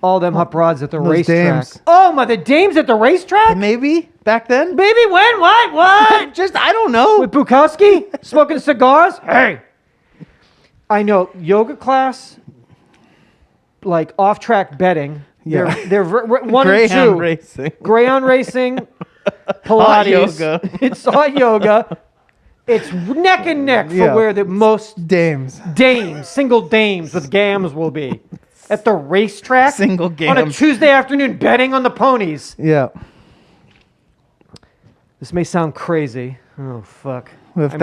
Speaker 2: hot rods at the
Speaker 1: Those
Speaker 2: racetrack.
Speaker 1: dames.
Speaker 2: Oh, the dames at the racetrack?
Speaker 1: Maybe back then?
Speaker 2: Baby, when? What?
Speaker 1: Just, I don't know.
Speaker 2: With Bukowski? Smoking cigars? Hey. I know. Yoga class, like off-track betting.
Speaker 1: Yeah.
Speaker 2: They're one and
Speaker 1: Greyhound
Speaker 2: two.
Speaker 1: racing.
Speaker 2: Greyhound racing, Pilates.
Speaker 1: Hot yoga.
Speaker 2: It's hot yoga. It's neck and neck for
Speaker 1: Yeah.
Speaker 2: where the most
Speaker 1: Dames.
Speaker 2: single dames with gams will be. At the racetrack?
Speaker 1: Single
Speaker 2: On a
Speaker 1: gams.
Speaker 2: Tuesday afternoon betting on the ponies.
Speaker 1: Yeah.
Speaker 2: This may sound crazy. Oh, fuck.
Speaker 1: If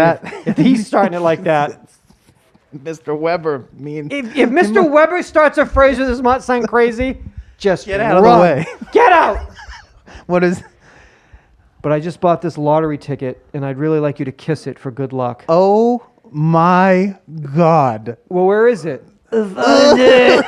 Speaker 2: If he's starting it like that.
Speaker 1: Mr. Weber,
Speaker 2: If Mr. Weber starts a phrase that does not sound crazy, just
Speaker 1: Get out of
Speaker 2: run.
Speaker 1: the way.
Speaker 2: Get out!
Speaker 1: What is?
Speaker 2: But I just bought this lottery ticket, and I'd really like you to kiss it for good luck.
Speaker 1: Oh my God!
Speaker 2: Well, where is it? Find it!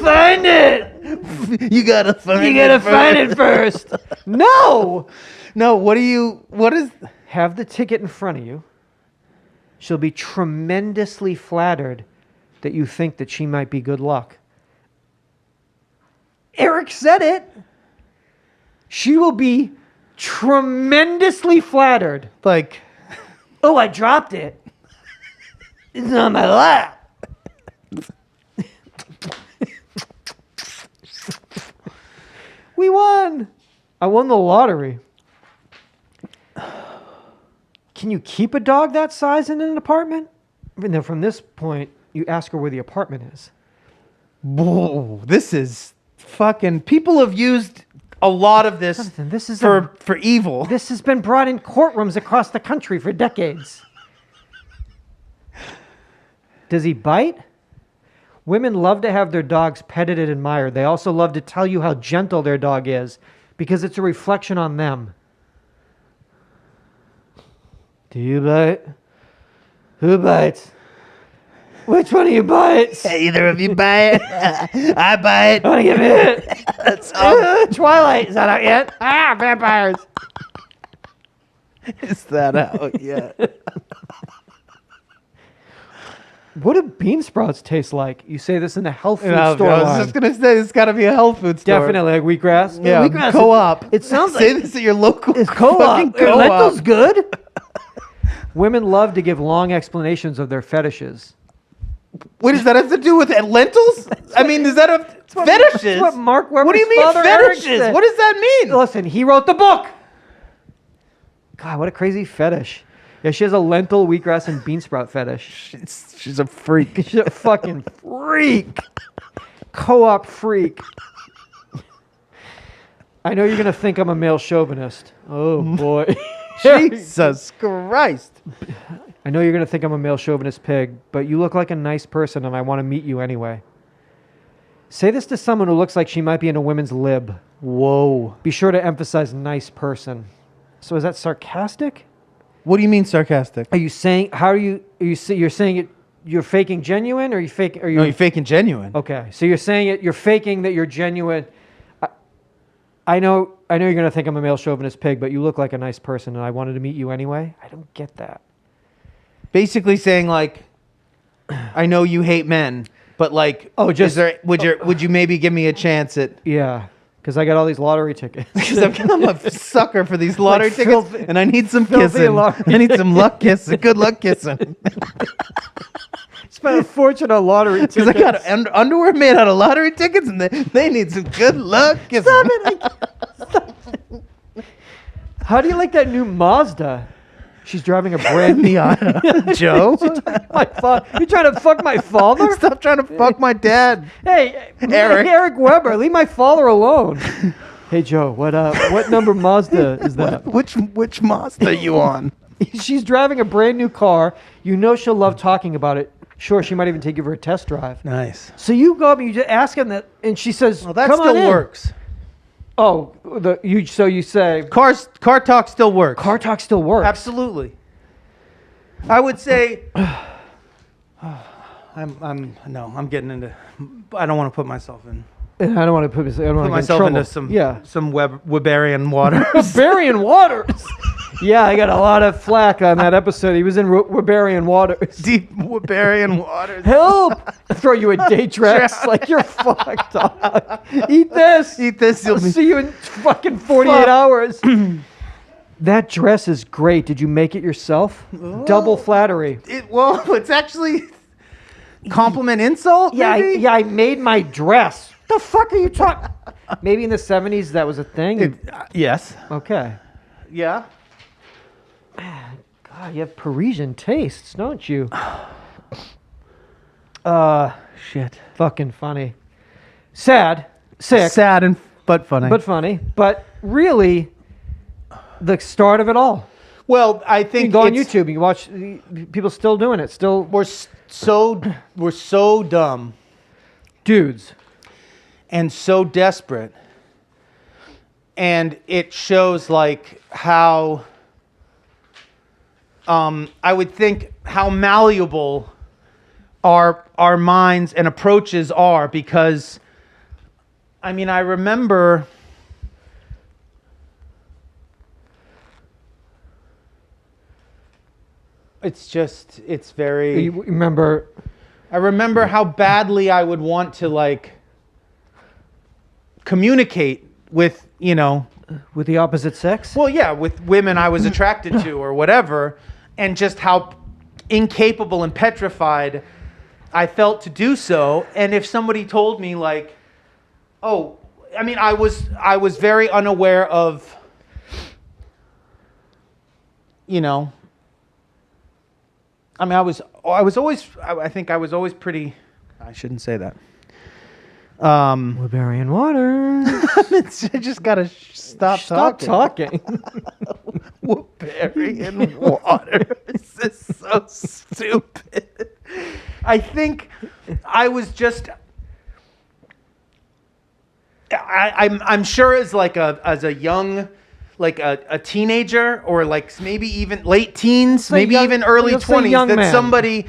Speaker 2: Find it!
Speaker 1: You gotta find.
Speaker 2: You gotta find it first. No!
Speaker 1: No. What is?
Speaker 2: Have the ticket in front of you. She'll be tremendously flattered that you think that she might be good luck. Eric said it. She will be tremendously flattered.
Speaker 1: Like,
Speaker 2: Oh, I dropped it. It's on my lap. We won. I won the lottery. Can you keep a dog that size in an apartment? And then from this point, you ask her where the apartment is.
Speaker 1: whoa! This is fucking. People have used a lot of this
Speaker 2: Jonathan, this is
Speaker 1: for evil.
Speaker 2: This has been brought in courtrooms across the country for decades. Does he bite? Women love to have their dogs petted and admired. They also love to tell you how gentle their dog is because it's a reflection on them. Do you bite? Who bites? Which one of you bites?
Speaker 1: Either of you buy it. I buy it.
Speaker 2: I want to get bit.
Speaker 1: That's all.
Speaker 2: Twilight, is that out yet? Ah, vampires.
Speaker 1: Is that out yet?
Speaker 2: What do bean sprouts taste like? You say this in the health food
Speaker 1: I
Speaker 2: store
Speaker 1: was
Speaker 2: line.
Speaker 1: just gonna say it's gotta be a health food store.
Speaker 2: Definitely like wheatgrass.
Speaker 1: Yeah,
Speaker 2: Wheatgrass.
Speaker 1: co-op.
Speaker 2: It sounds
Speaker 1: say
Speaker 2: like
Speaker 1: this at your local
Speaker 2: it's
Speaker 1: fucking
Speaker 2: co-op.
Speaker 1: co-op.
Speaker 2: Lentils good. Women love to give long explanations of their fetishes.
Speaker 1: What does that have to do with it? Lentils? I mean, is that a fetishes?
Speaker 2: That's what Mark Weber's
Speaker 1: What do you mean
Speaker 2: father Eric
Speaker 1: fetishes?
Speaker 2: said.
Speaker 1: What does that mean?
Speaker 2: Listen, he wrote the book. God, what a crazy fetish. Yeah, she has a lentil, wheatgrass, and bean sprout fetish.
Speaker 1: She's a freak.
Speaker 2: She's a fucking freak. Co-op freak. I know you're going to think I'm a male chauvinist. Oh, boy.
Speaker 1: Jesus Christ.
Speaker 2: I know you're going to think I'm a male chauvinist pig, but you look like a nice person and I want to meet you anyway. Say this to someone who looks like she might be in a women's lib.
Speaker 1: Whoa.
Speaker 2: Be sure to emphasize nice person. So is that sarcastic?
Speaker 1: What do you mean sarcastic?
Speaker 2: Are you saying, you're saying it, you're faking genuine or are you fake? Are you,
Speaker 1: No, you're faking genuine.
Speaker 2: Okay, so you're saying it, you're faking that you're genuine. I know you're going to think I'm a male chauvinist pig, but you look like a nice person and I wanted to meet you anyway. I don't get that.
Speaker 1: Basically saying like, I know you hate men, but like, would you maybe give me a chance at?
Speaker 2: Yeah, because I got all these lottery tickets.
Speaker 1: Because I'm a sucker for these lottery tickets,
Speaker 2: filthy-
Speaker 1: and I need some
Speaker 2: filthy
Speaker 1: kissing.
Speaker 2: lottery
Speaker 1: I need some luck kissing. Good luck kissing.
Speaker 2: Spent a fortune on lottery tickets.
Speaker 1: Because I got underwear made out of lottery tickets, and they need some good luck kissing.
Speaker 2: Stop it. Stop it. How do you like that new Mazda? She's driving a brand new
Speaker 1: Miata. Joe?
Speaker 2: You trying to fuck my father?
Speaker 1: Stop trying to fuck my dad.
Speaker 2: Hey,
Speaker 1: Eric.
Speaker 2: Eric Weber, leave my father alone. Hey Joe, what number Mazda is that?
Speaker 1: Which Mazda are you on?
Speaker 2: She's driving a brand new car. You know she'll love talking about it. Sure, she might even take you for a test drive.
Speaker 1: Nice.
Speaker 2: So you go up and you just ask him that, and she says,
Speaker 1: Well, that
Speaker 2: "Come on
Speaker 1: still
Speaker 2: in."
Speaker 1: works.
Speaker 2: Oh, so you say
Speaker 1: Car talk still works.
Speaker 2: car talk still works.
Speaker 1: Absolutely. I would say I'm getting into. I don't want to put myself in.
Speaker 2: And I don't want to put
Speaker 1: Myself into some Weberian water.
Speaker 2: Weberian Waters. Yeah, I got a lot of flack on that episode. He was in Weberian Waters.
Speaker 1: Deep Weberian waters.
Speaker 2: Help! Throw you a Datrex like you're fucked up. Eat this.
Speaker 1: Eat this.
Speaker 2: I'll see you in fucking 48 hours. That dress is great. Did you make it yourself? Double flattery.
Speaker 1: It's actually compliment insult. Maybe?
Speaker 2: I made my dress. The fuck are you talking? Maybe in the 70s that was a thing.
Speaker 1: Yes.
Speaker 2: Okay.
Speaker 1: Yeah.
Speaker 2: God, you have Parisian tastes, don't you?
Speaker 1: Shit.
Speaker 2: Fucking funny. Sad. Sick.
Speaker 1: Sad but funny.
Speaker 2: But funny. But really, the start of it all.
Speaker 1: Well, I
Speaker 2: You
Speaker 1: think
Speaker 2: can go on YouTube. You can watch people still doing it. Still,
Speaker 1: we're so dumb
Speaker 2: dudes.
Speaker 1: and so desperate, and it shows like how I would think how malleable our minds and approaches are, because I mean I remember it's very.
Speaker 2: You remember?
Speaker 1: I remember how badly I would want to like communicate with,
Speaker 2: With the opposite sex?
Speaker 1: well, yeah, with women I was attracted to or whatever, and just how incapable and petrified I felt to do so. And if somebody told me like, oh, I mean, I was very unaware of, I mean, I think I was always pretty, I shouldn't say that.
Speaker 2: Weberian Water.
Speaker 1: I just gotta stop
Speaker 2: talking.
Speaker 1: Weberian water. This is so stupid. I think I was just. I'm sure as a young, like a teenager, or like maybe even late teens, maybe even early 20s, that man. Somebody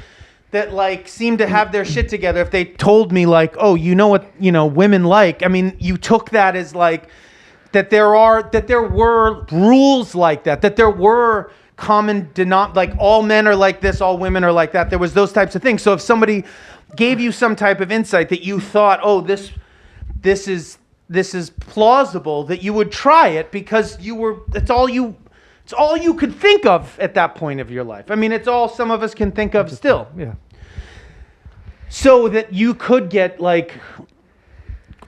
Speaker 1: that like seemed to have their shit together, if they told me like, oh, you know what, women like, I mean, you took that as like, that there were rules like that there were like all men are like this, all women are like that. There was those types of things. So if somebody gave you some type of insight that you thought, oh, this is plausible, that you would try it because it's all you could think of at that point of your life. I mean, it's all some of us can think of still.
Speaker 2: Yeah.
Speaker 1: So that you could get like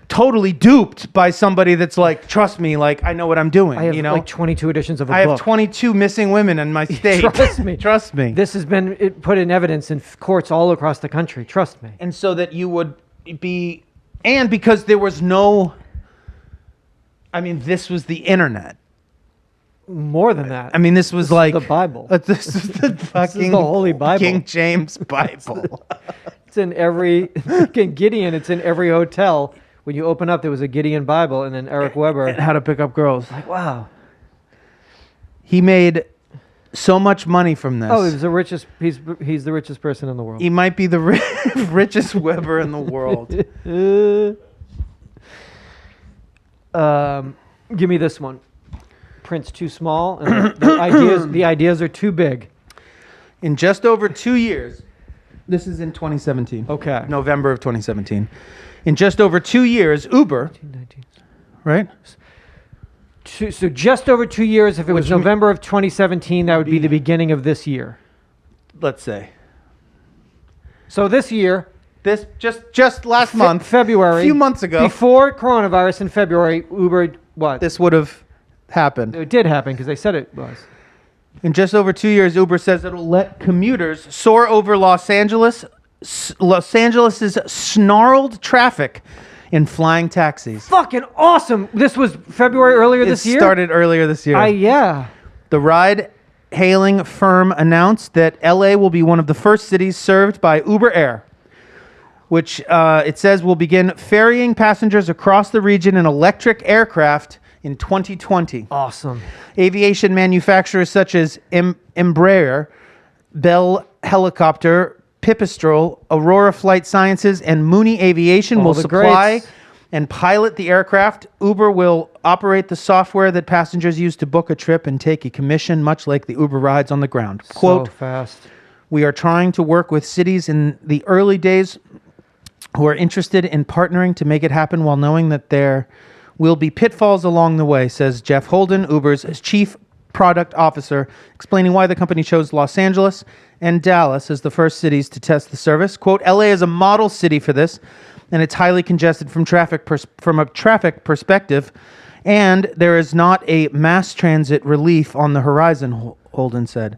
Speaker 1: totally duped by somebody that's like, trust me, like I know what I'm doing.
Speaker 2: I have like 22 editions of a book.
Speaker 1: I have 22 missing women in my state. Trust me.
Speaker 2: This has been put in evidence in courts all across the country. Trust me.
Speaker 1: And so that you would be, and because there was no, I mean, this was the internet.
Speaker 2: More than that.
Speaker 1: I mean, this was like
Speaker 2: the Bible.
Speaker 1: This is the fucking
Speaker 2: the Holy Bible.
Speaker 1: King James Bible.
Speaker 2: It's in every Gideon. It's in every hotel. When you open up, there was a Gideon Bible, and then Eric Weber.
Speaker 1: And How to Pick Up Girls.
Speaker 2: Like, wow.
Speaker 1: He made so much money from this.
Speaker 2: Oh, he's the richest. He's the richest person in the world.
Speaker 1: He might be the richest Weber in the world.
Speaker 2: Give me this one. Print's too small, and the ideas are too big.
Speaker 1: In just over 2 years, this is in 2017.
Speaker 2: Okay.
Speaker 1: November of 2017. In just over 2 years, Uber,
Speaker 2: 19.
Speaker 1: right?
Speaker 2: So just over 2 years, if it was November of 2017, that would be the beginning of this year.
Speaker 1: Let's say.
Speaker 2: So this year.
Speaker 1: This just last month.
Speaker 2: February.
Speaker 1: A few months ago.
Speaker 2: Before coronavirus in February, Uber, what?
Speaker 1: This would have happened.
Speaker 2: It did happen because they said it was.
Speaker 1: In just over 2 years, Uber says it'll let commuters soar over Los Angeles's snarled traffic in flying taxis.
Speaker 2: Fucking awesome. This was February earlier this year?
Speaker 1: It started earlier this year.
Speaker 2: Yeah.
Speaker 1: The ride ride-hailing firm announced that LA will be one of the first cities served by Uber Air, which it says will begin ferrying passengers across the region in electric aircraft in 2020.
Speaker 2: Awesome.
Speaker 1: Aviation manufacturers such as Embraer, Bell Helicopter, Pipistrel, Aurora Flight Sciences, and Mooney Aviation will supply and pilot the aircraft. Uber will operate the software that passengers use to book a trip and take a commission, much like the Uber rides on the ground. Quote,
Speaker 2: so fast.
Speaker 1: We are trying to work with cities in the early days who are interested in partnering to make it happen while knowing that there will be pitfalls along the way, says Jeff Holden, Uber's chief product officer, explaining why the company chose Los Angeles and Dallas as the first cities to test the service. Quote, LA is a model city for this, and it's highly congested from a traffic perspective, and there is not a mass transit relief on the horizon, Holden said.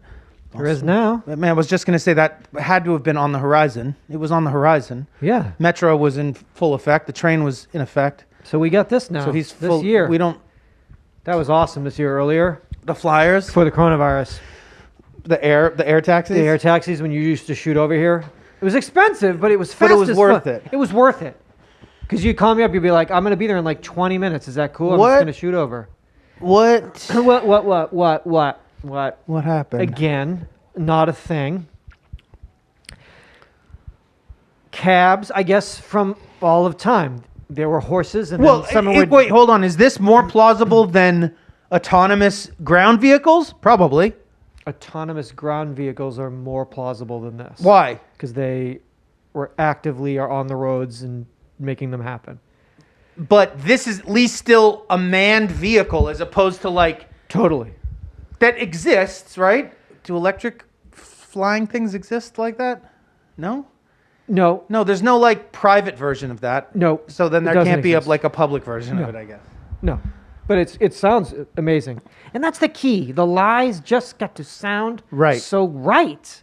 Speaker 2: There is now.
Speaker 1: Man, I was just going to say that had to have been on the horizon. It was on the horizon.
Speaker 2: Yeah.
Speaker 1: Metro was in full effect. The train was in effect.
Speaker 2: So we got this now.
Speaker 1: So he's
Speaker 2: this year.
Speaker 1: We don't.
Speaker 2: That was awesome this year earlier.
Speaker 1: The flyers
Speaker 2: for the coronavirus.
Speaker 1: The air taxis.
Speaker 2: The air taxis when you used to shoot over here. It was expensive, but it was fast.
Speaker 1: But it was worth it.
Speaker 2: It was worth it. Because you'd call me up, you'd be like, "I'm going to be there in like 20 minutes. Is that cool? I'm just going to shoot over."
Speaker 1: What?
Speaker 2: What
Speaker 1: happened?
Speaker 2: Again, not a thing. Cabs, I guess, from all of time. There were horses, and then someone would...
Speaker 1: Wait, hold on. Is this more plausible than autonomous ground vehicles? Probably.
Speaker 2: Autonomous ground vehicles are more plausible than this.
Speaker 1: Why?
Speaker 2: Because they were actively are on the roads and making them happen.
Speaker 1: But this is at least still a manned vehicle as opposed to like...
Speaker 2: Totally.
Speaker 1: That exists, right? Do electric flying things exist like that? No?
Speaker 2: No.
Speaker 1: No, there's no like private version of that.
Speaker 2: No.
Speaker 1: So then there can't be like a public version of it, I guess.
Speaker 2: No. But it sounds amazing. And that's the key. The lies just got to sound so right.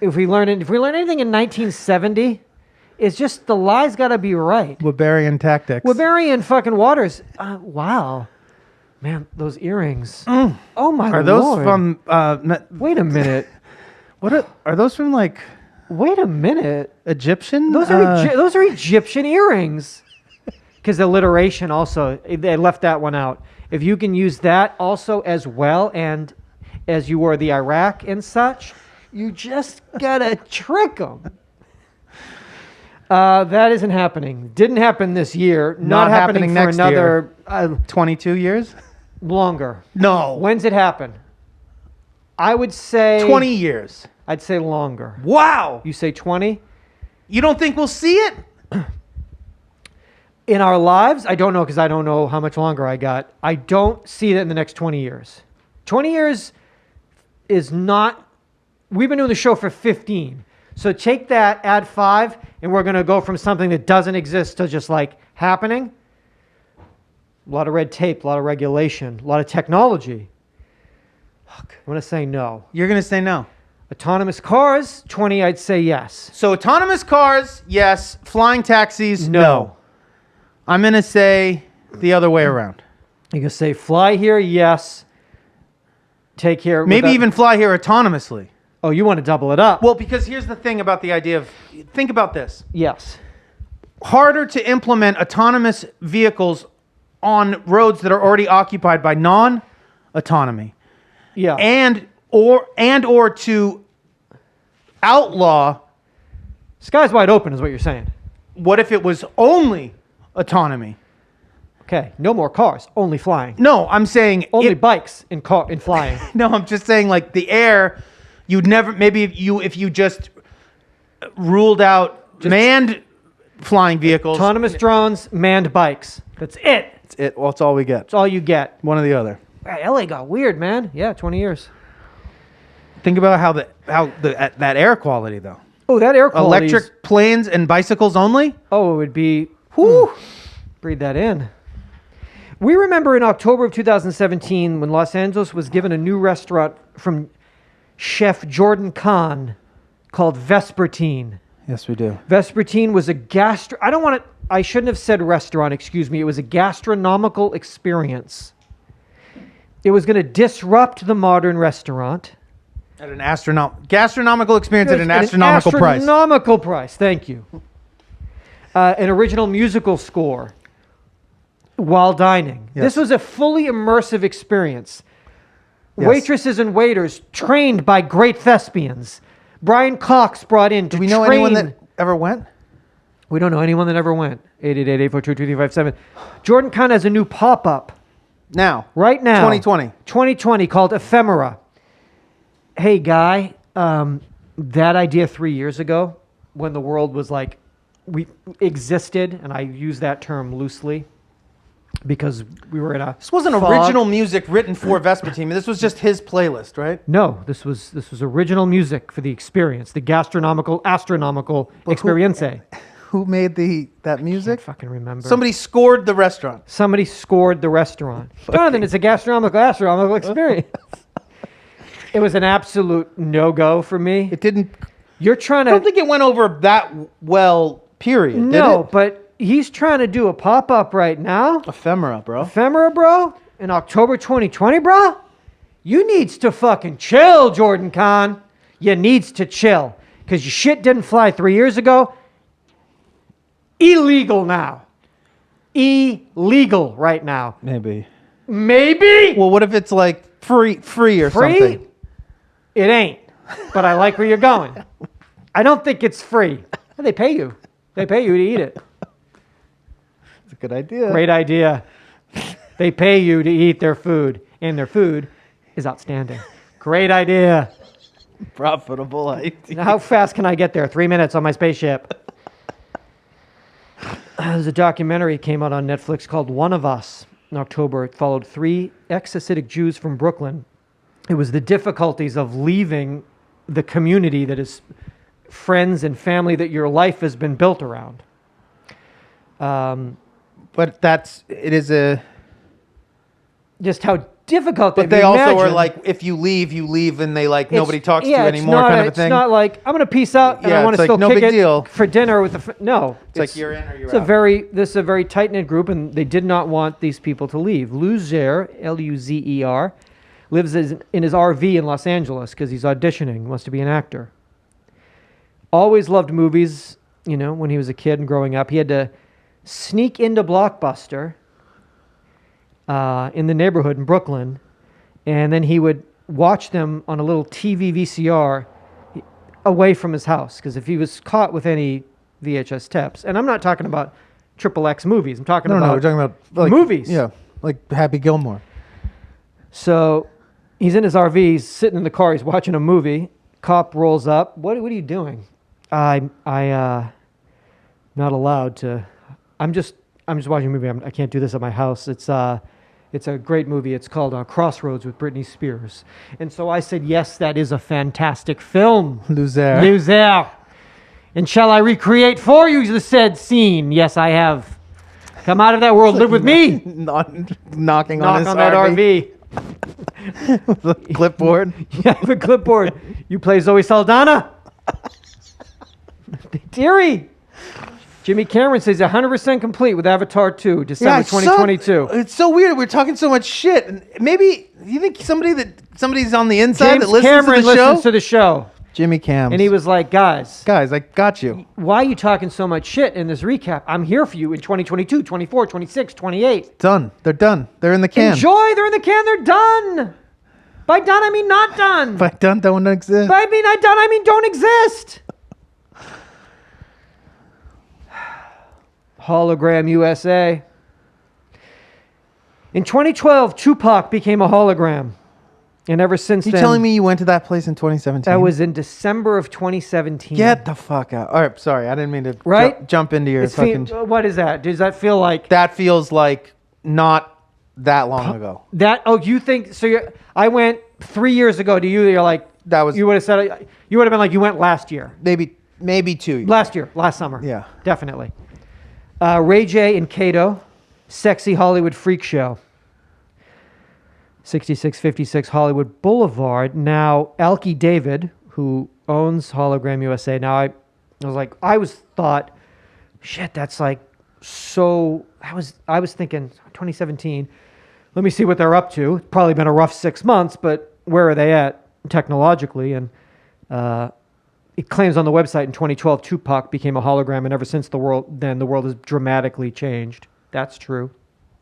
Speaker 2: If we learn anything in 1970, it's just the lies got to be right.
Speaker 1: Weberian tactics.
Speaker 2: Weberian fucking waters. Wow. Man, those earrings. Oh my Lord.
Speaker 1: Are those from
Speaker 2: Wait a minute.
Speaker 1: Are those from like
Speaker 2: Wait a minute.
Speaker 1: Egyptian?
Speaker 2: Those are Egyptian earrings. Because alliteration also, they left that one out. If you can use that also as well, and as you were the Iraq and such, you just gotta trick them. That isn't happening. Didn't happen this year. Not happening for another
Speaker 1: 22 years?
Speaker 2: Longer.
Speaker 1: No.
Speaker 2: When's it happen? I would say
Speaker 1: 20 years.
Speaker 2: I'd say longer.
Speaker 1: Wow.
Speaker 2: You say 20?
Speaker 1: You don't think we'll see it?
Speaker 2: In our lives, I don't know, because I don't know how much longer I got. I don't see it in the next 20 years. 20 years is not... We've been doing the show for 15. So take that, add 5, and we're going to go from something that doesn't exist to just like happening. A lot of red tape, a lot of regulation, a lot of technology. Look, I'm going to say no.
Speaker 1: You're going to say no.
Speaker 2: Autonomous cars, 20, I'd say yes.
Speaker 1: So autonomous cars, yes. Flying taxis, no. I'm going to say the other way around.
Speaker 2: You can say fly here, yes. Take here.
Speaker 1: Maybe even fly here autonomously.
Speaker 2: Oh, you want to double it up.
Speaker 1: Well, because here's the thing about the idea of... Think about this.
Speaker 2: Yes.
Speaker 1: Harder to implement autonomous vehicles on roads that are already occupied by non-autonomy.
Speaker 2: Yeah.
Speaker 1: And or to outlaw...
Speaker 2: Sky's wide open is what you're saying.
Speaker 1: What if it was only autonomy?
Speaker 2: Okay, no more cars, only flying.
Speaker 1: No, I'm saying...
Speaker 2: Only bikes in flying.
Speaker 1: No, I'm just saying like the air... You'd never... Maybe if you just ruled out manned flying vehicles...
Speaker 2: Autonomous drones, manned bikes. That's it.
Speaker 1: That's it. Well, that's all we get.
Speaker 2: That's all you get.
Speaker 1: One or the other.
Speaker 2: Right, LA got weird, man. Yeah, 20 years.
Speaker 1: Think about that air quality, though.
Speaker 2: Oh, that air quality.
Speaker 1: Electric planes and bicycles only?
Speaker 2: Oh, it would be... Whew. Breathe that in. We remember in October of 2017 when Los Angeles was given a new restaurant from Chef Jordan Kahn called Vespertine.
Speaker 1: Yes, we do.
Speaker 2: Vespertine was a I shouldn't have said restaurant, excuse me. It was a gastronomical experience. It was going to disrupt the modern restaurant.
Speaker 1: At an gastronomical experience at an astronomical price.
Speaker 2: Astronomical price, thank you. An original musical score while dining.
Speaker 1: Yes.
Speaker 2: This was a fully immersive experience.
Speaker 1: Yes.
Speaker 2: Waitresses and waiters trained by great thespians. Brian Cox brought in to
Speaker 1: Do we know anyone that ever went?
Speaker 2: We don't know anyone that ever went. 888-842-2357. Jordan Kahn has a new pop-up. Right now.
Speaker 1: 2020.
Speaker 2: 2020 called Ephemera. Hey, guy, that idea 3 years ago when the world was like, we existed, and I use that term loosely because we were in a
Speaker 1: This wasn't
Speaker 2: fog.
Speaker 1: original music written for Vespertine. This was just his playlist, right?
Speaker 2: No, this was original music for the experience, the astronomical experience.
Speaker 1: Who made that music?
Speaker 2: I fucking remember.
Speaker 1: Somebody scored the restaurant.
Speaker 2: Somebody scored the restaurant. Jonathan, it's a astronomical experience. It was an absolute no-go for me.
Speaker 1: It didn't.
Speaker 2: You're trying to.
Speaker 1: I don't think it went over that well. Period.
Speaker 2: No,
Speaker 1: did it?
Speaker 2: but he's trying to do a pop-up right now.
Speaker 1: Ephemera, bro.
Speaker 2: Ephemera, bro. In October 2020, bro. You needs to fucking chill, Jordan Kahn. You needs to chill because your shit didn't fly 3 years ago. Illegal now. Illegal right now.
Speaker 1: Maybe.
Speaker 2: Maybe.
Speaker 1: Well, what if it's like free or something?
Speaker 2: It ain't. But I like where you're going. I don't think it's free. They pay you. They pay you to eat it.
Speaker 1: It's a good idea.
Speaker 2: Great idea. They pay you to eat their food, and their food is outstanding. Great idea.
Speaker 1: Profitable idea.
Speaker 2: Now, how fast can I get there? 3 minutes on my spaceship. There's a documentary came out on Netflix called One of Us in October. It followed 3 ex-Hasidic Jews from Brooklyn. It was the difficulties of leaving the community that is friends and family that your life has been built around.
Speaker 1: But it is a...
Speaker 2: Just how difficult
Speaker 1: But they also are like, if you leave, and they like, nobody talks to you anymore kind of a thing.
Speaker 2: It's not like, I'm going to peace out and I want to
Speaker 1: like,
Speaker 2: still
Speaker 1: no
Speaker 2: kick
Speaker 1: big
Speaker 2: it
Speaker 1: deal.
Speaker 2: for dinner with the... No.
Speaker 1: It's like you're in or you're
Speaker 2: out. This is a very tight-knit group, and they did not want these people to leave. Luzer, Luzer, lives in his RV in Los Angeles because he's auditioning, wants to be an actor. Always loved movies, when he was a kid and growing up. He had to sneak into Blockbuster in the neighborhood in Brooklyn, and then he would watch them on a little TV VCR away from his house, because if he was caught with any VHS tapes, and I'm not talking about XXX movies, I'm talking about
Speaker 1: we're talking about like,
Speaker 2: movies.
Speaker 1: Yeah, like Happy Gilmore.
Speaker 2: So he's in his RV, he's sitting in the car, he's watching a movie. Cop rolls up. What are you doing? I'm not allowed to. I'm just watching a movie. I can't do this at my house. It's a great movie. It's called Crossroads with Britney Spears. And so I said, yes, that is a fantastic film. Luzer. And shall I recreate for you the said scene? Yes, I have. Come out of that world, live with me.
Speaker 1: Knocking
Speaker 2: Knock
Speaker 1: on
Speaker 2: that RV.
Speaker 1: With a clipboard.
Speaker 2: Yeah, I have a clipboard. You play Zoe Saldana? Deary. Jimmy Cameron says 100% complete with Avatar 2, December 2022.
Speaker 1: It's so weird. We're talking so much shit. And maybe you think somebody's on the inside
Speaker 2: James
Speaker 1: that listens
Speaker 2: Cameron
Speaker 1: to the show?
Speaker 2: listens to the show.
Speaker 1: Jimmy Cam.
Speaker 2: And he was like, guys,
Speaker 1: I got you.
Speaker 2: Why are you talking so much shit in this recap? I'm here for you in 2022, 24, 26, 28.
Speaker 1: Done. They're done. They're in the can.
Speaker 2: Enjoy. They're in the can. They're done. By done, I mean not done.
Speaker 1: By done, don't exist.
Speaker 2: By being not done, I mean don't exist. Hologram USA. In 2012, Tupac became a hologram. And ever since then...
Speaker 1: You telling me you went to that place in 2017?
Speaker 2: That was in December of 2017.
Speaker 1: Get the fuck out. All right, sorry. I didn't mean to jump into your fucking...
Speaker 2: What is that? Does that feel like...
Speaker 1: That feels like not that long ago.
Speaker 2: You think... So I went 3 years ago to you. You're like...
Speaker 1: That was...
Speaker 2: You would have said... You would have been like, you went last year.
Speaker 1: Maybe 2 years.
Speaker 2: Last summer.
Speaker 1: Yeah.
Speaker 2: Definitely. Ray J and Kato, Sexy Hollywood Freak Show. 6656 Hollywood Boulevard. Now, Alki David, who owns Hologram USA. Now, I thought, shit, that's like so... I was thinking 2017. let me see what they're up to. It's probably been a rough 6 months, but where are they at technologically? And it claims on the website in 2012, Tupac became a hologram, and ever since the world has dramatically changed. That's true.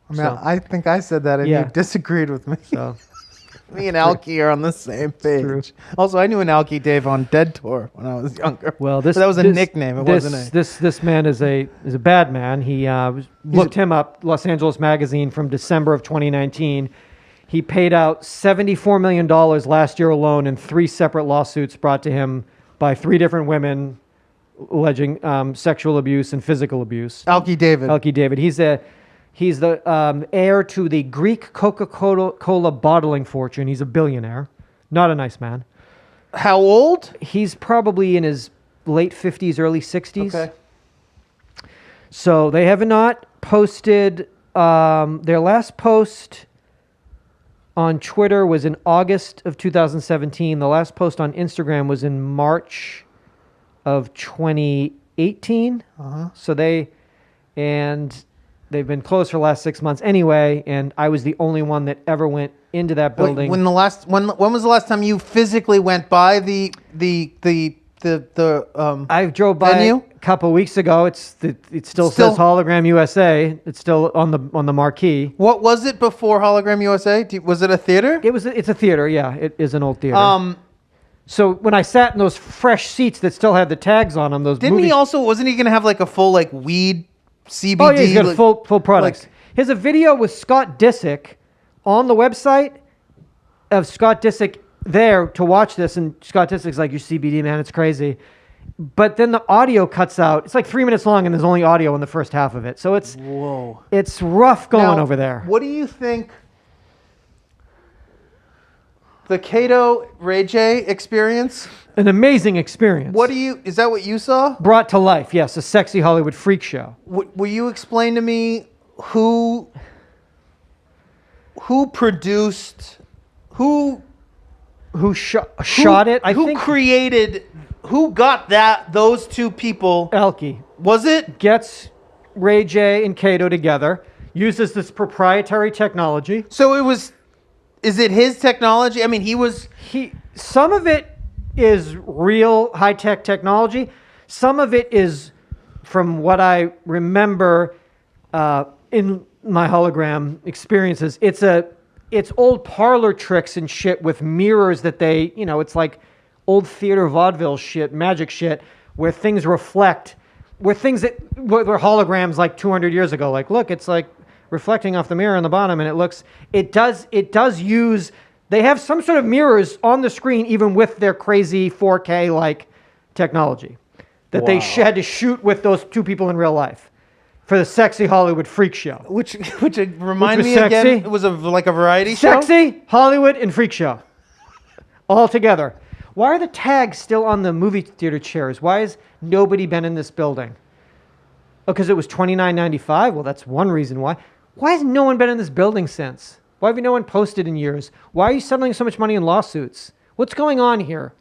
Speaker 1: I mean, I think I said that, and you disagreed with me.
Speaker 2: So.
Speaker 1: Me and Alki are on the same page. Also, I knew an Alki Dave on Dead Tour when I was younger.
Speaker 2: Well,
Speaker 1: that was a nickname. It wasn't a.
Speaker 2: This man is a bad man. He looked him up. Los Angeles Magazine from December of 2019. He paid out $74 million last year alone in 3 separate lawsuits brought to him by 3 different women alleging sexual abuse and physical abuse.
Speaker 1: Alki David.
Speaker 2: He's the heir to the Greek Coca-Cola bottling fortune. He's a billionaire. Not a nice man.
Speaker 1: How old?
Speaker 2: He's probably in his late 50s, early 60s.
Speaker 1: Okay.
Speaker 2: So they have not posted. Their last post on Twitter was in August of 2017. The last post on Instagram was in March of 2018. So they've been closed for the last 6 months anyway, and I was the only one that ever went into that building.
Speaker 1: When was the last time you physically went by the
Speaker 2: I drove by
Speaker 1: venue?
Speaker 2: a couple of weeks ago. It still says Hologram USA. It's still on the marquee.
Speaker 1: What was it before Hologram USA? Was it a theater?
Speaker 2: It's a theater. Yeah, it is an old theater. So when I sat in those fresh seats that still had the tags on them, wasn't he going
Speaker 1: to have like a full like weed CBD?
Speaker 2: Oh yeah, he's got full products. Here's a video with Scott Disick on the website of Scott Disick there to watch this, and Scott Disick's like, "Your CBD, man, it's crazy." But then the audio cuts out. It's like 3 minutes long, and there's only audio in the first half of it. So it's rough going over there.
Speaker 1: What do you think? The Kato Ray J experience?
Speaker 2: An amazing experience.
Speaker 1: Is that what you saw?
Speaker 2: Brought to life, yes, a sexy Hollywood freak show.
Speaker 1: Will you explain to me who produced, who
Speaker 2: shot it?
Speaker 1: Who got those 2 people?
Speaker 2: Elke.
Speaker 1: Was it?
Speaker 2: Gets Ray J and Kato together, uses this proprietary technology.
Speaker 1: So is it his technology? I mean,
Speaker 2: some of it is real high-tech technology. Some of it is, from what I remember in my hologram experiences, it's old parlor tricks and shit with mirrors that it's like old theater vaudeville shit, magic shit, where things reflect, were holograms like 200 years ago. Like, look, it's like reflecting off the mirror on the bottom, and it does use, they have some sort of mirrors on the screen, even with their crazy 4K like technology that they had to shoot with those 2 people in real life for the sexy Hollywood freak show.
Speaker 1: Which remind me again, it was like a variety show?
Speaker 2: Sexy Hollywood and freak show. All together. Why are the tags still on the movie theater chairs? Why has nobody been in this building? Oh, because it was $29.95? Well, that's one reason why. Why has no one been in this building since? Why have no one posted in years? Why are you settling so much money in lawsuits? What's going on here?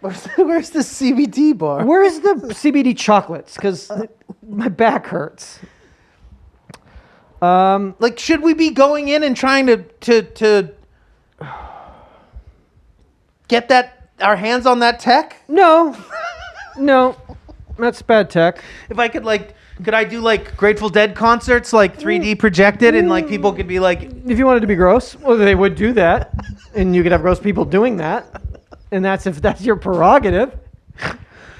Speaker 1: Where's the CBD bar?
Speaker 2: Where is the CBD chocolates? Because my back hurts.
Speaker 1: Should we be going in and trying to get our hands on that tech?
Speaker 2: No, that's bad tech.
Speaker 1: If I could I do like Grateful Dead concerts, like 3D projected, and like people could be like,
Speaker 2: if you wanted to be gross, well, they would do that, and you could have gross people doing that, and if that's your prerogative.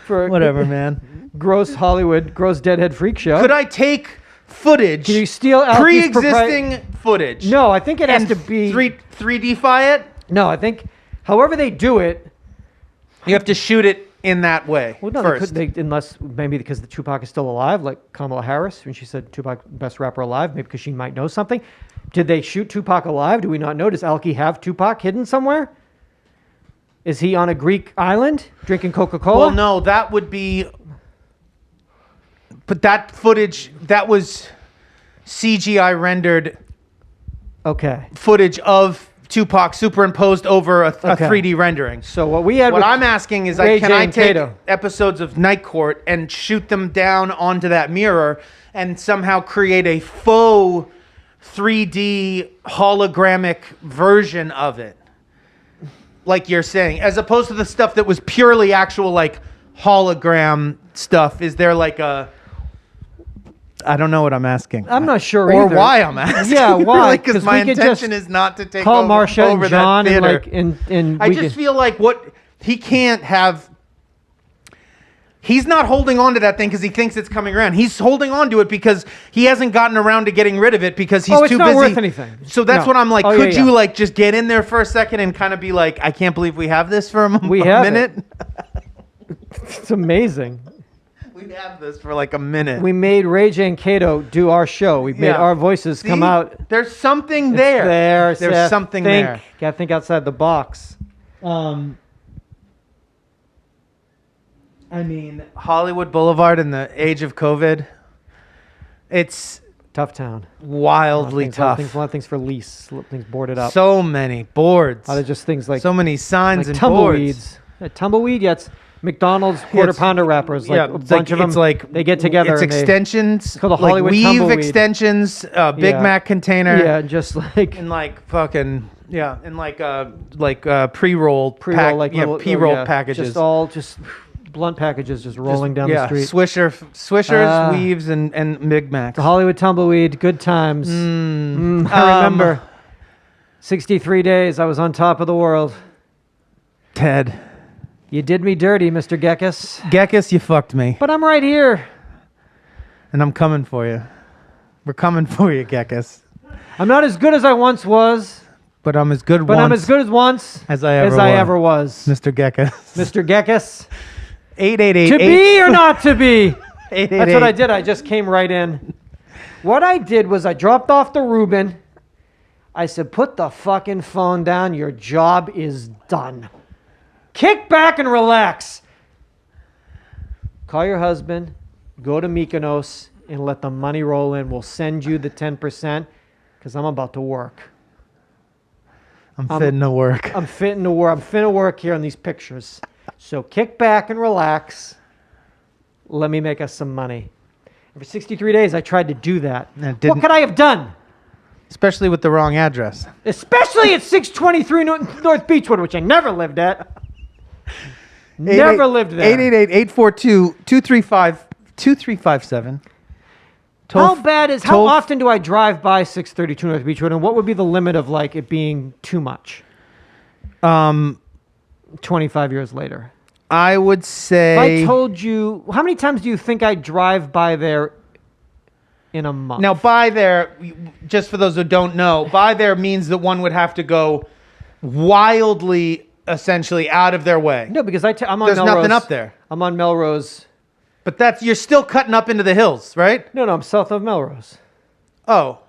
Speaker 2: For
Speaker 1: whatever, man.
Speaker 2: Gross Hollywood, gross deadhead freak show.
Speaker 1: Could I take footage?
Speaker 2: Can you steal
Speaker 1: pre-existing footage?
Speaker 2: No, I think it has to be
Speaker 1: 3D-fy it.
Speaker 2: No, I think however they do it,
Speaker 1: you have to shoot it in that way.
Speaker 2: Well, no,
Speaker 1: first.
Speaker 2: Unless maybe because the Tupac is still alive, like Kamala Harris, when she said Tupac best rapper alive, maybe because she might know something. Did they shoot Tupac alive? Do we not know? Does Alki have Tupac hidden somewhere? Is he on a Greek island drinking Coca-Cola?
Speaker 1: Well, no, that would be. But that footage, that was CGI rendered.
Speaker 2: Okay.
Speaker 1: Footage of Tupac superimposed over a 3D rendering.
Speaker 2: So what
Speaker 1: I'm asking is, can I take episodes of Night Court and shoot them down onto that mirror and somehow create a faux 3D hologramic version of it. Like you're saying, as opposed to the stuff that was purely actual like hologram stuff. Is there like a... I don't know what I'm asking.
Speaker 2: I'm not sure
Speaker 1: or
Speaker 2: either.
Speaker 1: why I'm asking.
Speaker 2: Yeah, why?
Speaker 1: Because my intention is not to take
Speaker 2: call
Speaker 1: over,
Speaker 2: Marcia
Speaker 1: over
Speaker 2: and John
Speaker 1: that theater.
Speaker 2: and
Speaker 1: I just feel like what he can't have. He's not holding on to that thing because he thinks it's coming around. He's holding on to it because he hasn't gotten around to getting rid of it because he's
Speaker 2: it's
Speaker 1: too
Speaker 2: not
Speaker 1: busy.
Speaker 2: worth anything.
Speaker 1: So that's
Speaker 2: No.
Speaker 1: what I'm like.
Speaker 2: Oh,
Speaker 1: could
Speaker 2: yeah,
Speaker 1: you
Speaker 2: yeah.
Speaker 1: like just get in there for a second and kind of be like, I can't believe we have this for a minute.
Speaker 2: It's amazing.
Speaker 1: We have this for like a minute.
Speaker 2: We made Ray J and Kato do our show. We made our voices come out.
Speaker 1: There's something there. There's something there.
Speaker 2: Gotta think outside the box.
Speaker 1: I mean, Hollywood Boulevard in the age of COVID, it's
Speaker 2: Tough town.
Speaker 1: wildly tough.
Speaker 2: A lot of things for lease. A lot of things boarded up.
Speaker 1: So many boards.
Speaker 2: A lot of just things like
Speaker 1: so many signs
Speaker 2: like
Speaker 1: and
Speaker 2: tumbleweeds.
Speaker 1: boards.
Speaker 2: Tumbleweed, yeah, it's McDonald's quarter pounder wrappers. Like a bunch of them.
Speaker 1: It's like
Speaker 2: they get together.
Speaker 1: It's
Speaker 2: and
Speaker 1: extensions.
Speaker 2: called a
Speaker 1: like
Speaker 2: Hollywood
Speaker 1: weave
Speaker 2: tumbleweed.
Speaker 1: extensions. Big
Speaker 2: Yeah.
Speaker 1: Mac container.
Speaker 2: Yeah, just like
Speaker 1: And like fucking and like pre-roll
Speaker 2: pre-roll, like little,
Speaker 1: pre-roll packages.
Speaker 2: Just blunt packages, just rolling down the street.
Speaker 1: Swishers, weaves, and Big Macs.
Speaker 2: The Hollywood tumbleweed, good times. I remember 63 days. I was on top of the world.
Speaker 1: Ted.
Speaker 2: You did me dirty, Mr. Gekas.
Speaker 1: Gekas, you fucked me.
Speaker 2: But I'm right here.
Speaker 1: And I'm coming for you. We're coming for you, Gekas.
Speaker 2: I'm not as good as I once was.
Speaker 1: But I'm as good
Speaker 2: I'm as good as once
Speaker 1: as I ever was. Mr. Gekas.
Speaker 2: Mr. Gekas.
Speaker 1: 888.
Speaker 2: To be or not to be?
Speaker 1: 888.
Speaker 2: That's what I did. I just came right in. What I did was I dropped off the Reuben. I said, put the fucking phone down. Your job is done. Kick back and relax. Call your husband. Go to Mykonos and let the money roll in. We'll send you the 10% because I'm about to work.
Speaker 1: I'm fitting to work.
Speaker 2: I'm fitting to work. I'm finna work here on these pictures. So kick back and relax. Let me make us some money. And for 63 days, I tried to do that. What could I have done?
Speaker 1: Especially with the wrong address.
Speaker 2: Especially at 623 North Beechwood, which I never lived at. Never lived there.
Speaker 1: 888-842-235-2357.
Speaker 2: How often do I drive by 632 North Beechwood, and what would be the limit of like it being too much? 25 years later.
Speaker 1: I would say...
Speaker 2: If I told you... How many times do you think I drive by there in a month?
Speaker 1: Now, by there, just for those who don't know, by there means that one would have to go wildly, essentially, out of their way.
Speaker 2: No, because I'm on
Speaker 1: There's
Speaker 2: Melrose.
Speaker 1: nothing up there.
Speaker 2: I'm on Melrose.
Speaker 1: But you're still cutting up into the hills, right?
Speaker 2: No, I'm south of Melrose.
Speaker 1: Oh,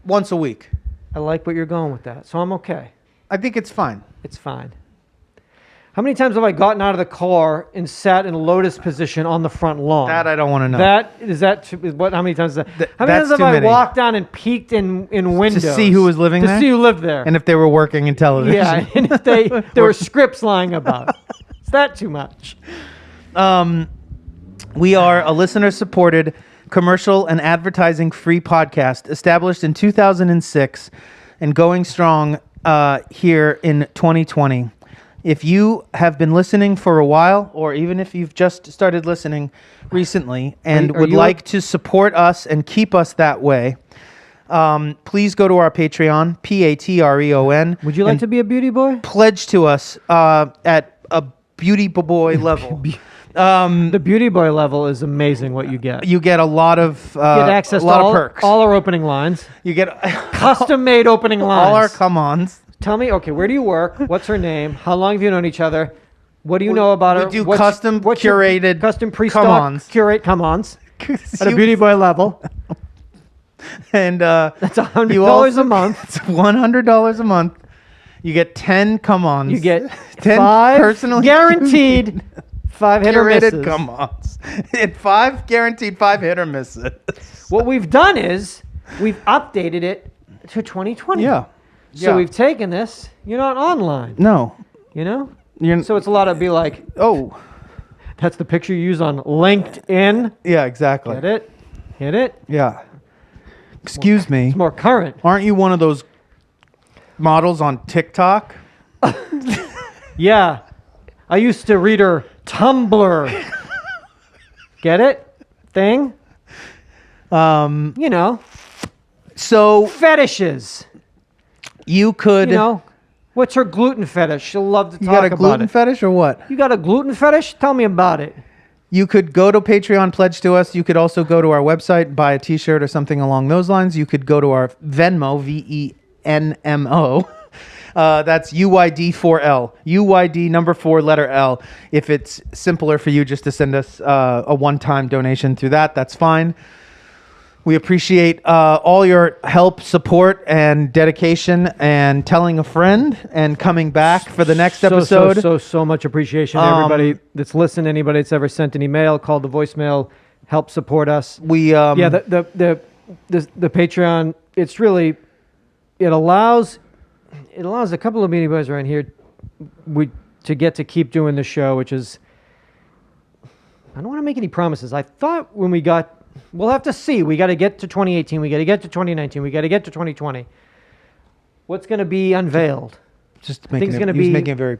Speaker 1: once a week.
Speaker 2: I like what you're going with that, so I'm okay.
Speaker 1: I think it's fine.
Speaker 2: It's fine. How many times have I gotten out of the car and sat in lotus position on the front lawn?
Speaker 1: That I don't want to know.
Speaker 2: How many times is that? How many times have I walked down and peeked in windows
Speaker 1: to see who was living there?
Speaker 2: To see who lived there.
Speaker 1: And if they were working in television.
Speaker 2: Yeah, and if there were scripts lying about. Is that too much?
Speaker 1: We are a listener-supported, commercial and advertising-free podcast established in 2006 and going strong here in 2020. If you have been listening for a while, or even if you've just started listening recently and would like to support us and keep us that way, please go to our Patreon, Patreon.
Speaker 2: Would you like to be a beauty boy?
Speaker 1: Pledge to us at a beauty boy level.
Speaker 2: The beauty boy level is amazing what you get.
Speaker 1: You get a lot of
Speaker 2: you get access to
Speaker 1: of perks.
Speaker 2: All our opening lines.
Speaker 1: You get
Speaker 2: custom-made opening lines.
Speaker 1: All our come-ons.
Speaker 2: Tell me, okay, where do you work? What's her name? How long have you known each other? What do you know about her?
Speaker 1: We do curated
Speaker 2: custom pre-stock
Speaker 1: come-ons.
Speaker 2: Curate come-ons at a beauty boy level.
Speaker 1: And
Speaker 2: that's $100 a month.
Speaker 1: It's $100 a month. You get 10 come-ons.
Speaker 2: You get
Speaker 1: 10
Speaker 2: 5
Speaker 1: personally
Speaker 2: guaranteed 5 hit or misses.
Speaker 1: Curated come-ons. And 5 guaranteed 5 hit or misses.
Speaker 2: What we've done is we've updated it to 2020.
Speaker 1: Yeah.
Speaker 2: So we've taken this. You're not online.
Speaker 1: No.
Speaker 2: You know? So it's a lot of be like,
Speaker 1: oh,
Speaker 2: that's the picture you use on LinkedIn.
Speaker 1: Yeah, exactly.
Speaker 2: Get it? Hit it?
Speaker 1: Yeah. Excuse me.
Speaker 2: It's more current.
Speaker 1: Aren't you one of those models on TikTok?
Speaker 2: Yeah. I used to read her Tumblr. Get it? Thing? You know.
Speaker 1: So
Speaker 2: fetishes.
Speaker 1: You could.
Speaker 2: You know. What's her gluten fetish? She'll love to talk about it.
Speaker 1: You got a gluten fetish or what?
Speaker 2: You got a gluten fetish? Tell me about it.
Speaker 1: You could go to Patreon, pledge to us. You could also go to our website, buy a t-shirt or something along those lines. You could go to our Venmo, VENMO. That's UYD4L. UYD number 4 letter L. If it's simpler for you just to send us a one-time donation through that, that's fine. We appreciate all your help, support, and dedication, and telling a friend, and coming back for the next episode.
Speaker 2: So much appreciation to everybody that's listened, anybody that's ever sent an email, called the voicemail, help support us. The Patreon, it's really, it allows a couple of media boys around here to get to keep doing the show, which is, I don't want to make any promises. I thought when we'll have to see. We got to get to 2018. We got to get to 2019. We got to get to 2020. What's going to be unveiled?
Speaker 1: Just making a very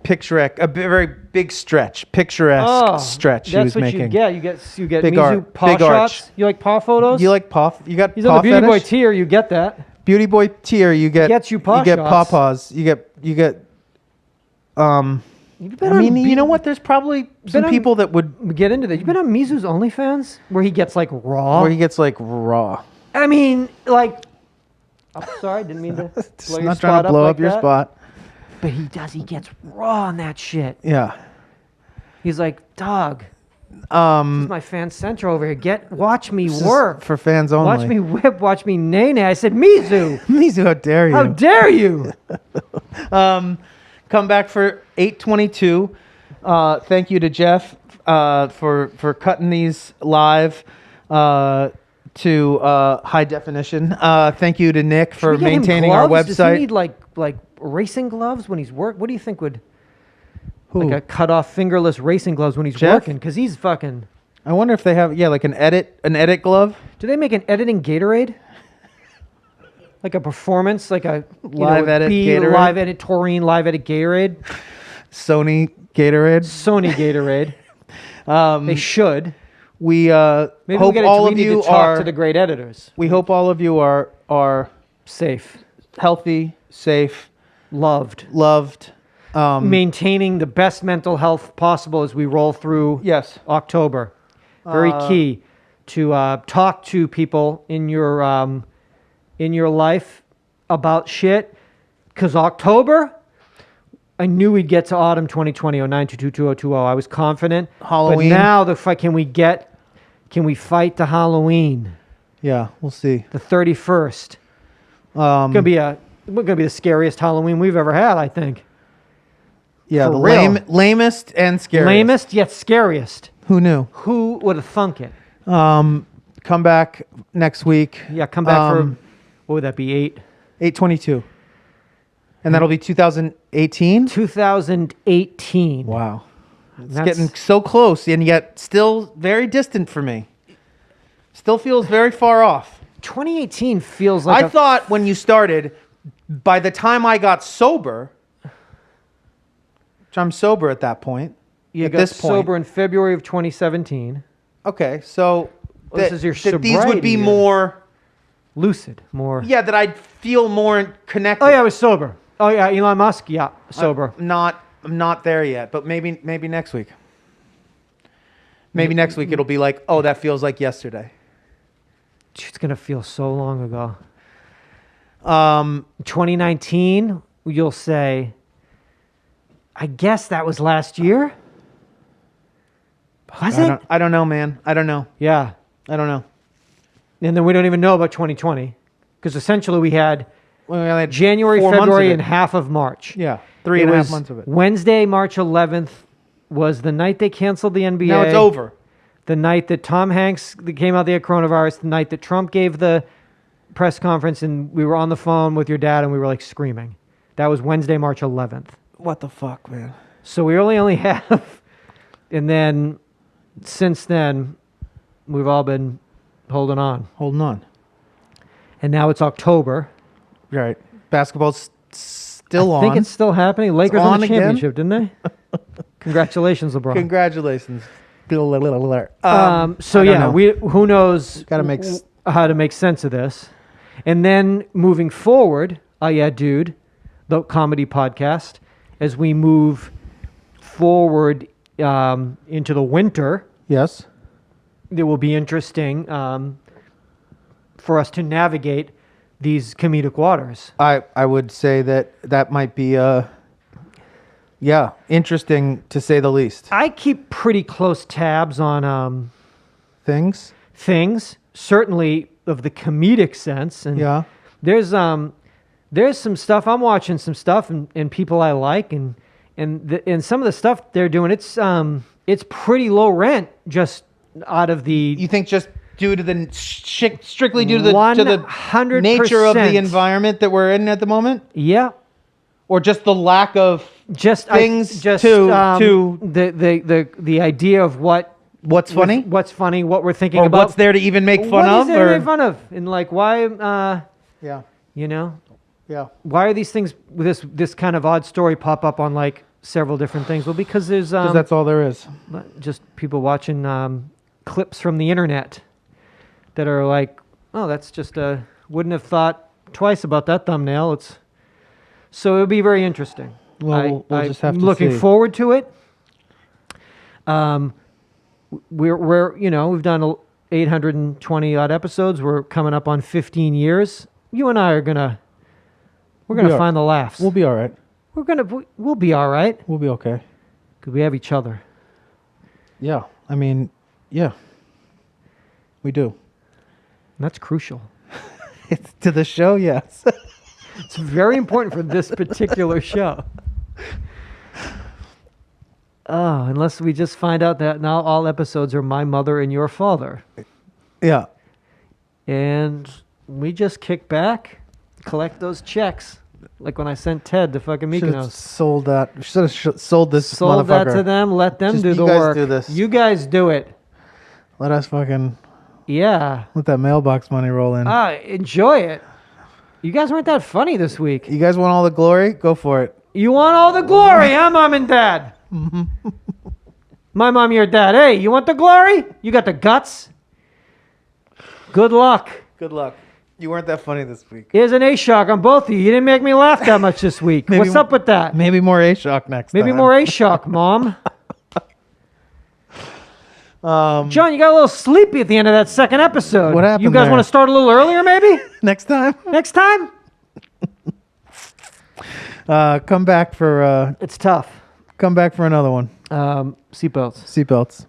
Speaker 1: picturesque, a very big stretch, picturesque stretch.
Speaker 2: That's what
Speaker 1: making.
Speaker 2: You get. You get
Speaker 1: big
Speaker 2: Mizu
Speaker 1: art,
Speaker 2: paw
Speaker 1: big
Speaker 2: shots.
Speaker 1: arch.
Speaker 2: You like paw photos?
Speaker 1: You like paw? You got
Speaker 2: He's
Speaker 1: paw
Speaker 2: on the Beauty
Speaker 1: fetish?
Speaker 2: Boy tier. You get that.
Speaker 1: Beauty Boy tier. You get.
Speaker 2: Gets you paw
Speaker 1: You get
Speaker 2: shots.
Speaker 1: paws. You get. You know what? There's probably some people that would
Speaker 2: get into that. You've been on Mizu's OnlyFans where he gets like raw.
Speaker 1: I
Speaker 2: mean, like. I'm sorry, didn't mean to.
Speaker 1: Blow not trying to blow up your spot.
Speaker 2: But he does. He gets raw on that shit.
Speaker 1: Yeah.
Speaker 2: He's like, dog. This is my fan center over here. Watch me work.
Speaker 1: For fans only.
Speaker 2: Watch me whip. Watch me nay. I said, Mizu.
Speaker 1: Mizu, how dare you?
Speaker 2: How dare you?
Speaker 1: Come back for 822. Thank you to Jeff for cutting these live to high definition. Thank you to Nick for maintaining our website.
Speaker 2: Does he need like racing gloves when he's working? What do you think would...
Speaker 1: Who?
Speaker 2: Like a cut-off fingerless racing gloves when he's working, because he's fucking...
Speaker 1: I wonder if they have, like an edit glove.
Speaker 2: Do they make an editing Gatorade? Like a performance, like a
Speaker 1: live edit Gatorade?
Speaker 2: Live edit Taurine, live edit Gatorade?
Speaker 1: Sony Gatorade?
Speaker 2: Sony Gatorade. They should.
Speaker 1: We
Speaker 2: maybe
Speaker 1: hope all of you
Speaker 2: talk to the great editors.
Speaker 1: We hope all of you are
Speaker 2: safe,
Speaker 1: healthy, safe,
Speaker 2: loved. Maintaining the best mental health possible as we roll through October. Very key to talk to people in your life about shit. Because October, I knew we'd get to autumn 2020, 09222020. I was confident.
Speaker 1: Halloween.
Speaker 2: But now can we fight to Halloween?
Speaker 1: Yeah, we'll see.
Speaker 2: The 31st. It's gonna be the scariest Halloween we've ever had, I think.
Speaker 1: Yeah, the lamest and scariest.
Speaker 2: Lamest yet scariest.
Speaker 1: Who knew?
Speaker 2: Who would have thunk it?
Speaker 1: Come back next week.
Speaker 2: Yeah, come back for, what would that be,
Speaker 1: 8/22. And that'll be 2018?
Speaker 2: 2018.
Speaker 1: Wow. It's getting so close, and yet still very distant for me. Still feels very far off.
Speaker 2: 2018 feels like
Speaker 1: I thought when you started, by the time I got sober... I'm sober at that point.
Speaker 2: You got sober in February of 2017.
Speaker 1: Okay, so
Speaker 2: this is your sobriety
Speaker 1: these would be
Speaker 2: year.
Speaker 1: more
Speaker 2: lucid, more.
Speaker 1: Yeah, that I'd feel more connected.
Speaker 2: Oh yeah, I was sober. Oh yeah, Elon Musk. Yeah, sober.
Speaker 1: I'm not there yet, but maybe next week. Maybe next week it'll be like, oh, that feels like yesterday.
Speaker 2: It's gonna feel so long ago. 2019, you'll say. I guess that was last year. Was it?
Speaker 1: I don't know, man. I don't know.
Speaker 2: Yeah.
Speaker 1: I don't know.
Speaker 2: And then we don't even know about 2020. Because essentially we had January,
Speaker 1: 4
Speaker 2: February, and half of March.
Speaker 1: Yeah. 3.5 months of it.
Speaker 2: Wednesday, March 11th was the night they canceled the NBA.
Speaker 1: Now it's over.
Speaker 2: The night that Tom Hanks came out the coronavirus. The night that Trump gave the press conference and we were on the phone with your dad and we were like screaming. That was Wednesday, March 11th.
Speaker 1: What the fuck, man?
Speaker 2: So we only have, and then since then, we've all been holding on. And now it's October.
Speaker 1: Right. Basketball's still on.
Speaker 2: I think it's still happening. Lakers
Speaker 1: on
Speaker 2: won the
Speaker 1: again?
Speaker 2: championship, didn't they? Congratulations, LeBron.
Speaker 1: Congratulations.
Speaker 2: So yeah, who knows
Speaker 1: Gotta make
Speaker 2: how to make sense of this. And then moving forward, Yeah Dude, the comedy podcast, as we move forward into the winter,
Speaker 1: Yes.
Speaker 2: it will be interesting for us to navigate these comedic waters.
Speaker 1: I would say that might be interesting to say the least.
Speaker 2: I keep pretty close tabs on
Speaker 1: Things.
Speaker 2: certainly of the comedic sense, and
Speaker 1: Yeah.
Speaker 2: there's some stuff I'm watching, some stuff and people I like, and some of the stuff they're doing, it's pretty low rent just out of the.
Speaker 1: You think just due to the strictly due to the
Speaker 2: 100%
Speaker 1: nature of the environment that we're in at the moment,
Speaker 2: Yeah,
Speaker 1: or just the lack of things
Speaker 2: to the idea of
Speaker 1: what's funny,
Speaker 2: what we're thinking
Speaker 1: or
Speaker 2: about,
Speaker 1: what's there to even make fun
Speaker 2: what
Speaker 1: of,
Speaker 2: is there to make fun of, and like why,
Speaker 1: yeah,
Speaker 2: why are these things this kind of odd story pop up on like several different things? Well, because there's
Speaker 1: that's all there is.
Speaker 2: just people watching clips from the internet that are like, oh, that's just wouldn't have thought twice about that thumbnail. So it'll be very interesting.
Speaker 1: Well, we'll just have to
Speaker 2: looking
Speaker 1: see.
Speaker 2: forward to it. We're we've done 820 odd episodes. We're coming up on 15 years. You and I are gonna find the laughs.
Speaker 1: We'll be all right.
Speaker 2: We'll be all right
Speaker 1: We'll be okay.
Speaker 2: because we have each other.
Speaker 1: Yeah. I mean, yeah. We do.
Speaker 2: And that's crucial.
Speaker 1: It's to the show, yes.
Speaker 2: It's very important for this particular show. Oh, unless we just find out that now all episodes are my mother and your father.
Speaker 1: Yeah.
Speaker 2: And we just kick back, collect those checks. Like when I sent Ted to fucking
Speaker 1: Should have
Speaker 2: Mykonos.
Speaker 1: sold that. Should have sold this
Speaker 2: Sold
Speaker 1: motherfucker.
Speaker 2: that to them, let them
Speaker 1: Just
Speaker 2: do the
Speaker 1: you guys
Speaker 2: work.
Speaker 1: do this.
Speaker 2: You guys do it.
Speaker 1: Let us fucking
Speaker 2: Yeah.
Speaker 1: let that mailbox money roll in.
Speaker 2: Enjoy it. You guys weren't that funny this week.
Speaker 1: You guys want all the glory? Go for it.
Speaker 2: You want all the glory, huh, Mom and Dad? My mom, your dad. Hey, you want the glory? You got the guts? Good luck.
Speaker 1: Good luck. You weren't that funny this week.
Speaker 2: Here's an A-shock on both of you. You didn't make me laugh that much this week. What's up with that?
Speaker 1: Maybe more A-shock next time.
Speaker 2: Maybe more A-shock, Mom. John, you got a little sleepy at the end of that second episode.
Speaker 1: What happened
Speaker 2: You guys
Speaker 1: there?
Speaker 2: want to start a little earlier, maybe?
Speaker 1: Next time?
Speaker 2: Next time?
Speaker 1: Come back for
Speaker 2: It's tough.
Speaker 1: come back for another one.
Speaker 2: Seatbelts.
Speaker 1: Seatbelts.